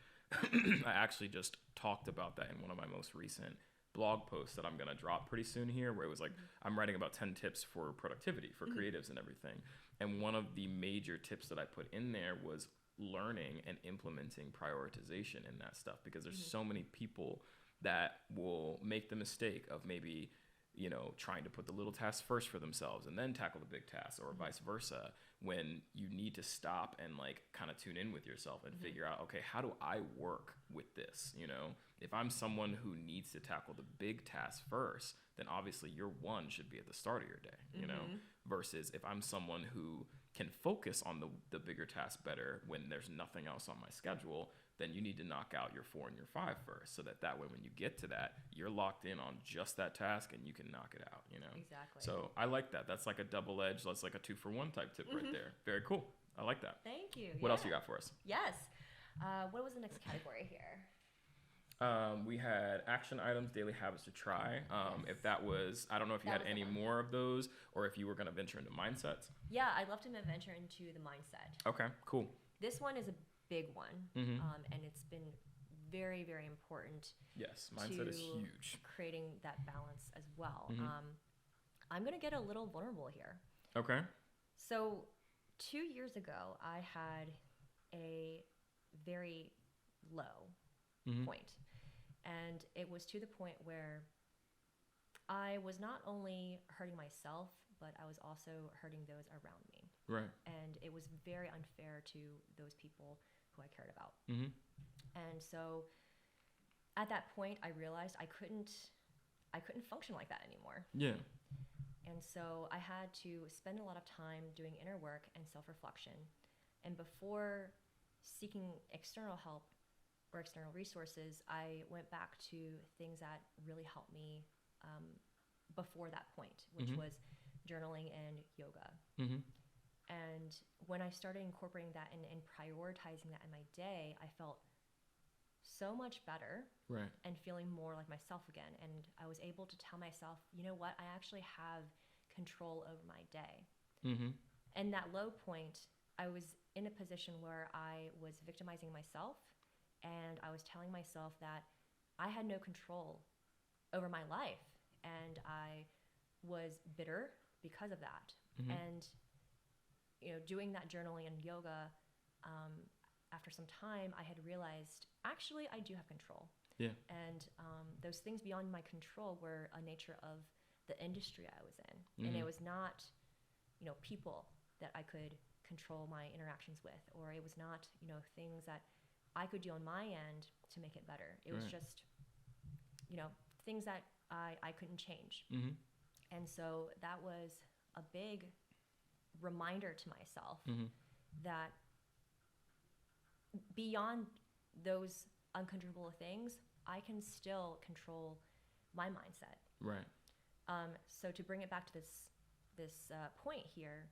I actually just talked about that in one of my most recent blog posts that I'm going to drop pretty soon here, where it was like, I'm writing about 10 tips for productivity for creatives and everything. And one of the major tips that I put in there was learning and implementing prioritization in that stuff, because there's so many people that will make the mistake of maybe, you know, trying to put the little tasks first for themselves and then tackle the big tasks, or vice versa, when you need to stop and like kind of tune in with yourself and figure out, okay, how do I work with this? You know, if I'm someone who needs to tackle the big tasks first, then obviously your one should be at the start of your day, you know, versus if I'm someone who can focus on the bigger task better when there's nothing else on my schedule, then you need to knock out your 4 and your 5 first, so that way when you get to that, you're locked in on just that task and you can knock it out, you know? Exactly. So I like that. That's like a double-edged, that's like a 2-for-1 type tip right there. Very cool. I like that. Thank you. What else you got for us? Yes. What was the next category here? We had action items, daily habits to try. If that was, I don't know if you had any more of those, or if you were going to venture into mindsets. Yeah, I'd love to venture into the mindset. Okay, cool. This one is a big one, and it's been very, very important. Yes, mindset is huge. Creating that balance as well. I'm going to get a little vulnerable here. Okay. So 2 years ago, I had a very low point. And it was to the point where I was not only hurting myself, but I was also hurting those around me. Right. And it was very unfair to those people who I cared about. And so at that point, I realized I couldn't function like that anymore. Yeah. And so I had to spend a lot of time doing inner work and self-reflection. And before seeking external help or external resources, I went back to things that really helped me before that point, which was journaling and yoga. And when I started incorporating that and prioritizing that in my day, I felt so much better, right, and feeling more like myself again. And I was able to tell myself, you know what, I actually have control over my day. And that low point, I was in a position where I was victimizing myself, and I was telling myself that I had no control over my life, and I was bitter because of that. And, you know, doing that journaling and yoga, after some time, I had realized, actually, I do have control. Yeah. And those things beyond my control were a nature of the industry I was in. And it was not, you know, people that I could control my interactions with, or it was not, you know, things that I could do on my end to make it better. It was just, you know, things that I couldn't change. And so that was a big reminder to myself that beyond those uncomfortable things, I can still control my mindset. Right. So to bring it back to this point here,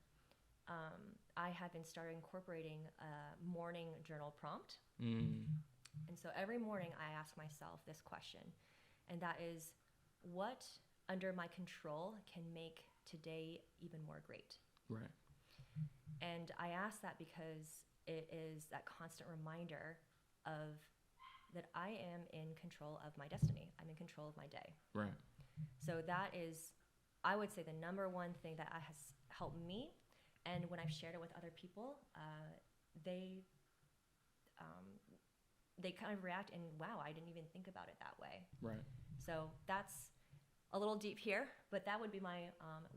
I have been started incorporating a morning journal prompt. And so every morning I ask myself this question, and that is, what under my control can make today even more great? Right. And I ask that because it is that constant reminder of that I am in control of my destiny. I'm in control of my day. Right. So that is, I would say, the number one thing that has helped me. And when I've shared it with other people, they kind of react and, wow, I didn't even think about it that way. Right. So that's a little deep here, but that would be my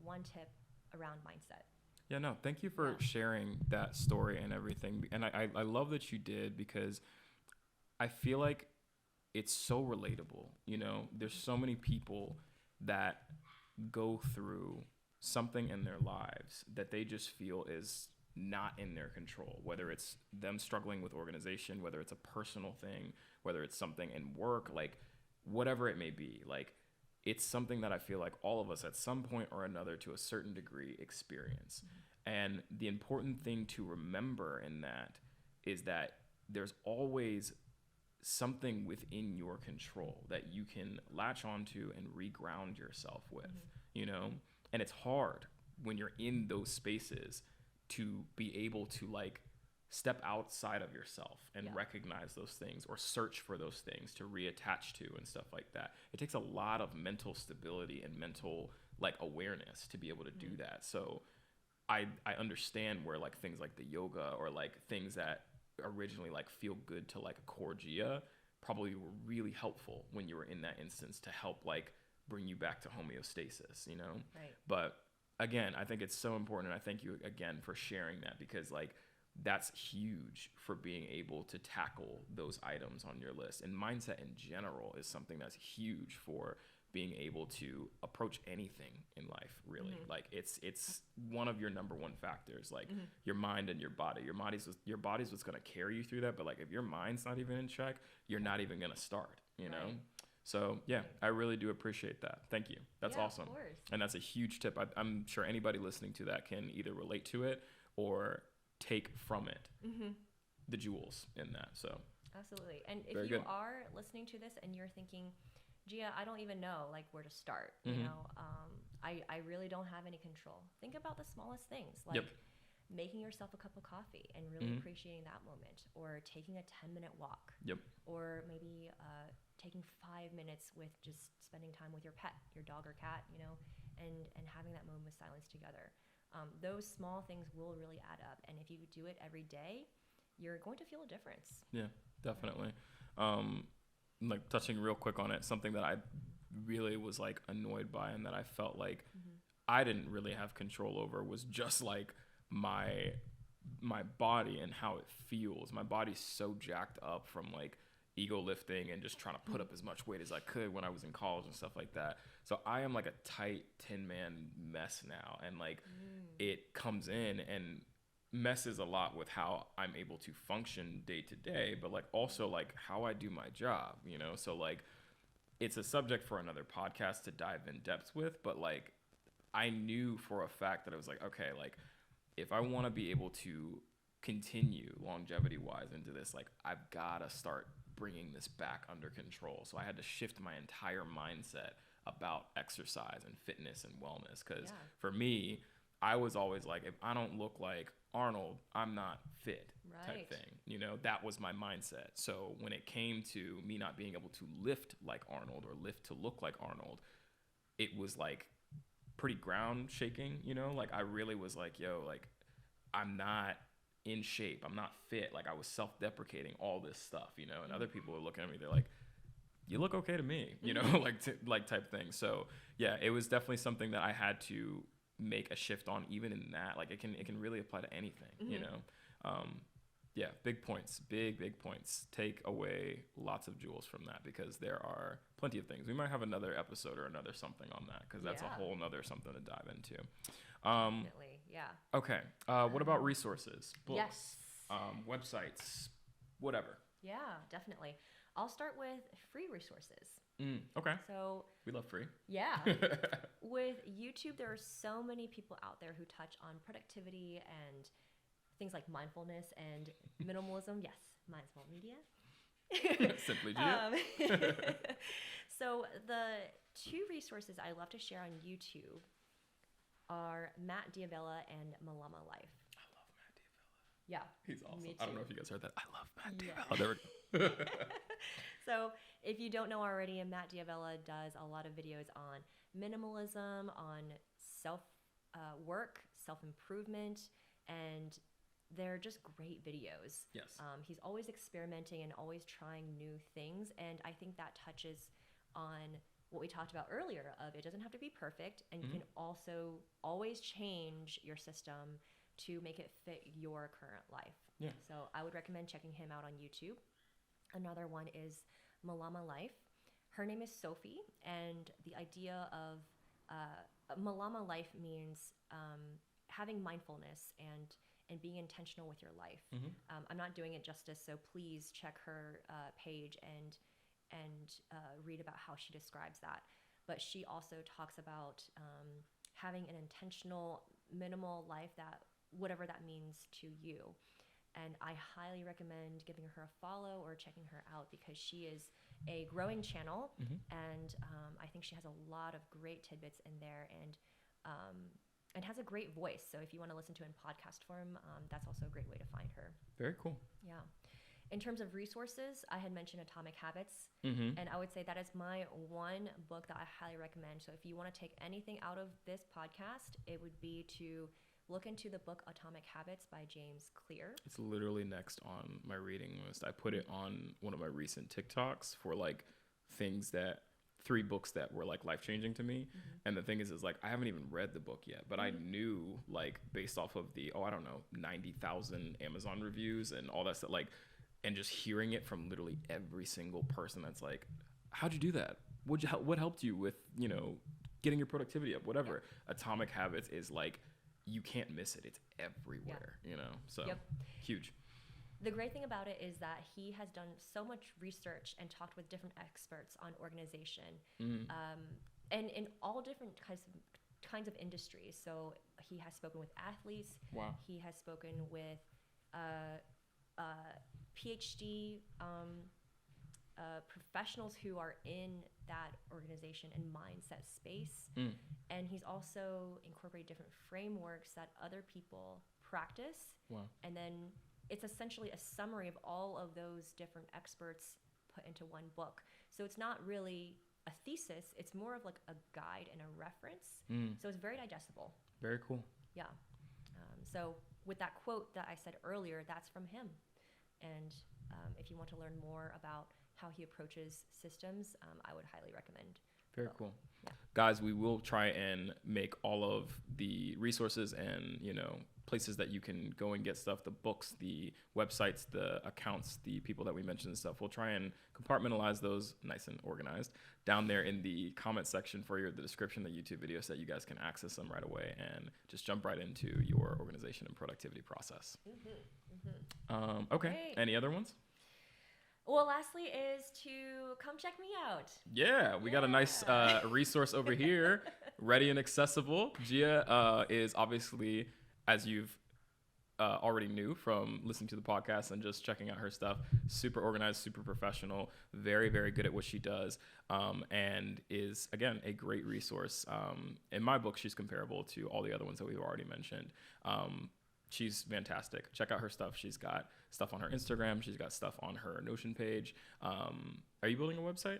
one tip around mindset. Yeah, no, thank you for sharing that story and everything. And I love that you did, because I feel like it's so relatable. You know, there's so many people that go through something in their lives that they just feel is not in their control, whether it's them struggling with organization, whether it's a personal thing, whether it's something in work, like whatever it may be. Like, it's something that I feel like all of us at some point or another, to a certain degree, experience. And the important thing to remember in that is that there's always something within your control that you can latch onto and reground yourself with, you know? And it's hard when you're in those spaces to be able to like step outside of yourself and recognize those things, or search for those things to reattach to and stuff like that. It takes a lot of mental stability and mental like awareness to be able to do that. So I understand where like things like the yoga, or like things that originally like feel good to like a core Jia, probably were really helpful when you were in that instance to help like bring you back to homeostasis, you know? Right. But again, I think it's so important. And I thank you again for sharing that, because like that's huge for being able to tackle those items on your list. And mindset in general is something that's huge for being able to approach anything in life, really. Like it's one of your number one factors, like your mind and your body. Your body's what's going to carry you through that. But like, if your mind's not even in check, you're not even going to start, you know? So yeah, I really do appreciate that. Thank you. That's awesome. Of course. And that's a huge tip. I'm sure anybody listening to that can either relate to it or take from it the jewels in that. So absolutely. And if very you good. are listening to this and you're thinking, Jia, I don't even know like where to start, you know, I really don't have any control. Think about the smallest things, like making yourself a cup of coffee and really appreciating that moment, or taking a 10-minute walk, or maybe taking 5 minutes with just spending time with your pet, your dog or cat, you know, and having that moment of silence together. Those small things will really add up. And if you do it every day, you're going to feel a difference. Yeah, definitely. Like touching real quick on it, something that I really was like annoyed by and that I felt like I didn't really have control over was just like my body and how it feels. My body's so jacked up from like ego lifting and just trying to put up as much weight as I could when I was in college and stuff like that. So I am like a tight 10-man mess now, and like it comes in and messes a lot with how I'm able to function day to day, but like also like how I do my job, you know? So like it's a subject for another podcast to dive in depth with, but like I knew for a fact that I was like, okay, like if I want to be able to continue longevity wise into this, like I've got to start bringing this back under control. So I had to shift my entire mindset about exercise and fitness and wellness, because for me, I was always like, if I don't look like Arnold, I'm not fit, type thing. You know, that was my mindset. So when it came to me not being able to lift like Arnold or lift to look like Arnold, it was like pretty ground shaking, you know? Like I really was like, yo, like I'm not in shape. I'm not fit. Like I was self-deprecating all this stuff, you know? And other people were looking at me, they're like, you look okay to me, you know, like type thing. So yeah, it was definitely something that I had to make a shift on, even in that. Like it can really apply to anything, you know? Yeah, big points, big points. Take away lots of jewels from that, because there are plenty of things. We might have another episode or another something on that, because that's a whole nother something to dive into. Definitely, yeah. Okay, what about resources, books, Yes. websites, whatever? Yeah, definitely. I'll start with free resources. Okay. So We love free. yeah, with YouTube, there are so many people out there who touch on productivity and things like mindfulness and minimalism. Yes, mindful media. Simply Gia. So the two resources I love to share on YouTube are Matt Diavella and Malama Life. I love Matt Diavella. Yeah. He's awesome. Me I don't know too. if you guys heard that. I love Matt Yeah. Diavella. There we go. So if you don't know already, Matt Diavella does a lot of videos on minimalism, on self work, self-improvement, and they're just great videos. Yes. He's always experimenting and always trying new things, and I think that touches on what we talked about earlier of it doesn't have to be perfect, and you can also always change your system to make it fit your current life. Yeah. So I would recommend checking him out on YouTube. Another one is Malama Life. Her name is Sophie, and the idea of Malama Life means having mindfulness and being intentional with your life. I'm not doing it justice, so please check her page and read about how she describes that. But she also talks about having an intentional, minimal life, that whatever that means to you. And I highly recommend giving her a follow or checking her out because she is a growing channel, and I think she has a lot of great tidbits in there, and has a great voice. So if you want to listen to it in podcast form, that's also a great way to find her. Very cool. Yeah. In terms of resources, I had mentioned Atomic Habits, and I would say that is my one book that I highly recommend. So if you want to take anything out of this podcast, it would be to look into the book Atomic Habits by James Clear. It's literally next on my reading list. I put it on one of my recent TikToks for like things that 3 books that were like life-changing to me. And the thing is like I haven't even read the book yet, but I knew like based off of the 90,000 Amazon reviews and all that stuff, like, and just hearing it from literally every single person that's like, how'd you do that? What helped you with, getting your productivity up, whatever. Atomic Habits is like, you can't miss it. It's everywhere, so huge. The great thing about it is that he has done so much research and talked with different experts on organization, and in all different kinds of industries. So he has spoken with athletes. Wow. He has spoken with PhD professionals who are in that organization and mindset space. And he's also incorporated different frameworks that other people practice. Wow. And then it's essentially a summary of all of those different experts put into one book. So it's not really a thesis, it's more of like a guide and a reference. So it's very digestible. Very cool. Yeah. So with that quote that I said earlier, that's from him. And if you want to learn more about how he approaches systems, I would highly recommend. Very cool. Yeah. Guys, we will try and make all of the resources and, places that you can go and get stuff, the books, the websites, the accounts, the people that we mentioned and stuff. We'll try and compartmentalize those nice and organized down there in the comment section for the description of the YouTube video so that you guys can access them right away and just jump right into your organization and productivity process. Okay. Great. Any other ones? Well, lastly is to come check me out. Yeah, we got a nice resource over here, ready and accessible. Jia is obviously, as you've already knew from listening to the podcast and just checking out her stuff, super organized, super professional, very, very good at what she does, and is, again, a great resource. In my book, she's comparable to all the other ones that we've already mentioned. She's fantastic. Check out her stuff. She's got stuff on her Instagram. She's got stuff on her Notion page. Are you building a website?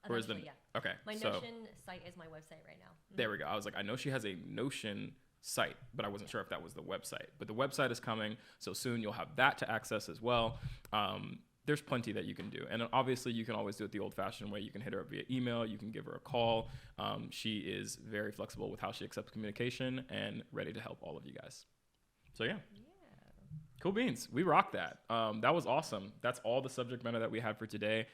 Eventually, yeah. Okay. My Notion site is my website right now. There we go. I was like, I know she has a Notion site, but I wasn't sure if that was the website. But the website is coming, so soon you'll have that to access as well. There's plenty that you can do. And obviously you can always do it the old-fashioned way. You can hit her up via email. You can give her a call. She is very flexible with how she accepts communication and ready to help all of you guys. So yeah. Cool beans. We rocked that. That was awesome. That's all the subject matter that we had for today.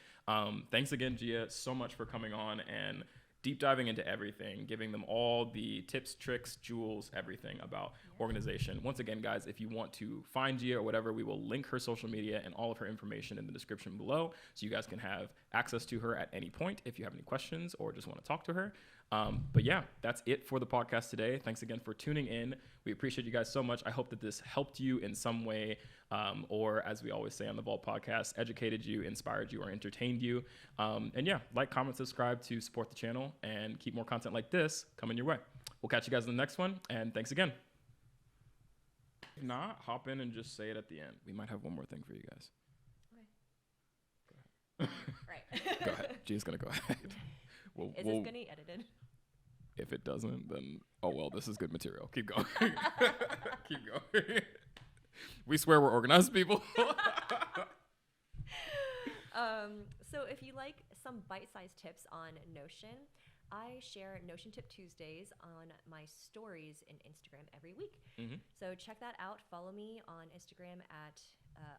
Thanks again, Jia, so much for coming on and deep diving into everything, giving them all the tips, tricks, jewels, everything about organization. Once again, guys, if you want to find Jia or whatever, we will link her social media and all of her information in the description below, so you guys can have access to her at any point if you have any questions or just want to talk to her. But yeah, that's it for the podcast today. Thanks again for tuning in. We appreciate you guys so much. I hope that this helped you in some way, or as we always say on the Vault podcast, educated you, inspired you, or entertained you. And yeah, like, comment, subscribe to support the channel and keep more content like this coming your way. We'll catch you guys in the next one, and thanks again. If not, hop in and just say it at the end. We might have one more thing for you guys. Okay. Right. Go ahead. Gia's gonna go ahead. Is this gonna be edited? If it doesn't, then oh well, this is good material. Keep going. Keep going. We swear we're organized people. So if you like some bite-sized tips on Notion, I share Notion Tip Tuesdays on my stories in Instagram every week. Mm-hmm. So check that out. Follow me on Instagram at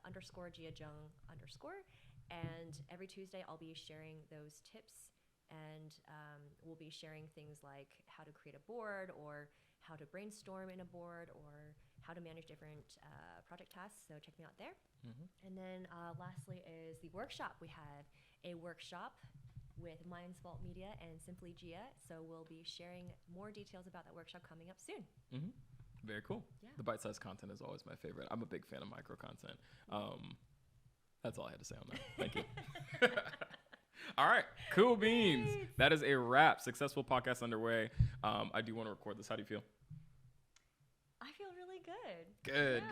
_Jia Zheng _. And every Tuesday I'll be sharing those tips, and we'll be sharing things like how to create a board, or how to brainstorm in a board, or how to manage different project tasks. So check me out there. Mm-hmm. And then lastly is the workshop. We have a workshop with Mind's Vault Media and Simply Jia. So we'll be sharing more details about that workshop coming up soon. Mm-hmm. Very cool. Yeah. The bite-sized content is always my favorite. I'm a big fan of micro content. That's all I had to say on that. Thank you. All right. Cool beans. Thanks. That is a wrap. Successful podcast underway. I do want to record this. How do you feel? I feel really good. Good.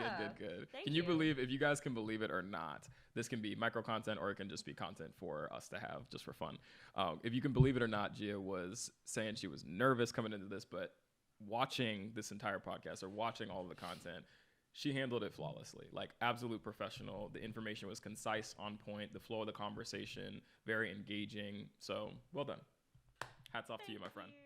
Thank Can you you. believe, if you guys can believe it or not, this can be micro content or it can just be content for us to have just for fun. If you can believe it or not, Jia was saying she was nervous coming into this, but watching this entire podcast or watching all of the content, she handled it flawlessly, like absolute professional. The information was concise, on point, the flow of the conversation, very engaging. So well done. Hats off to you, my friend. Thank you.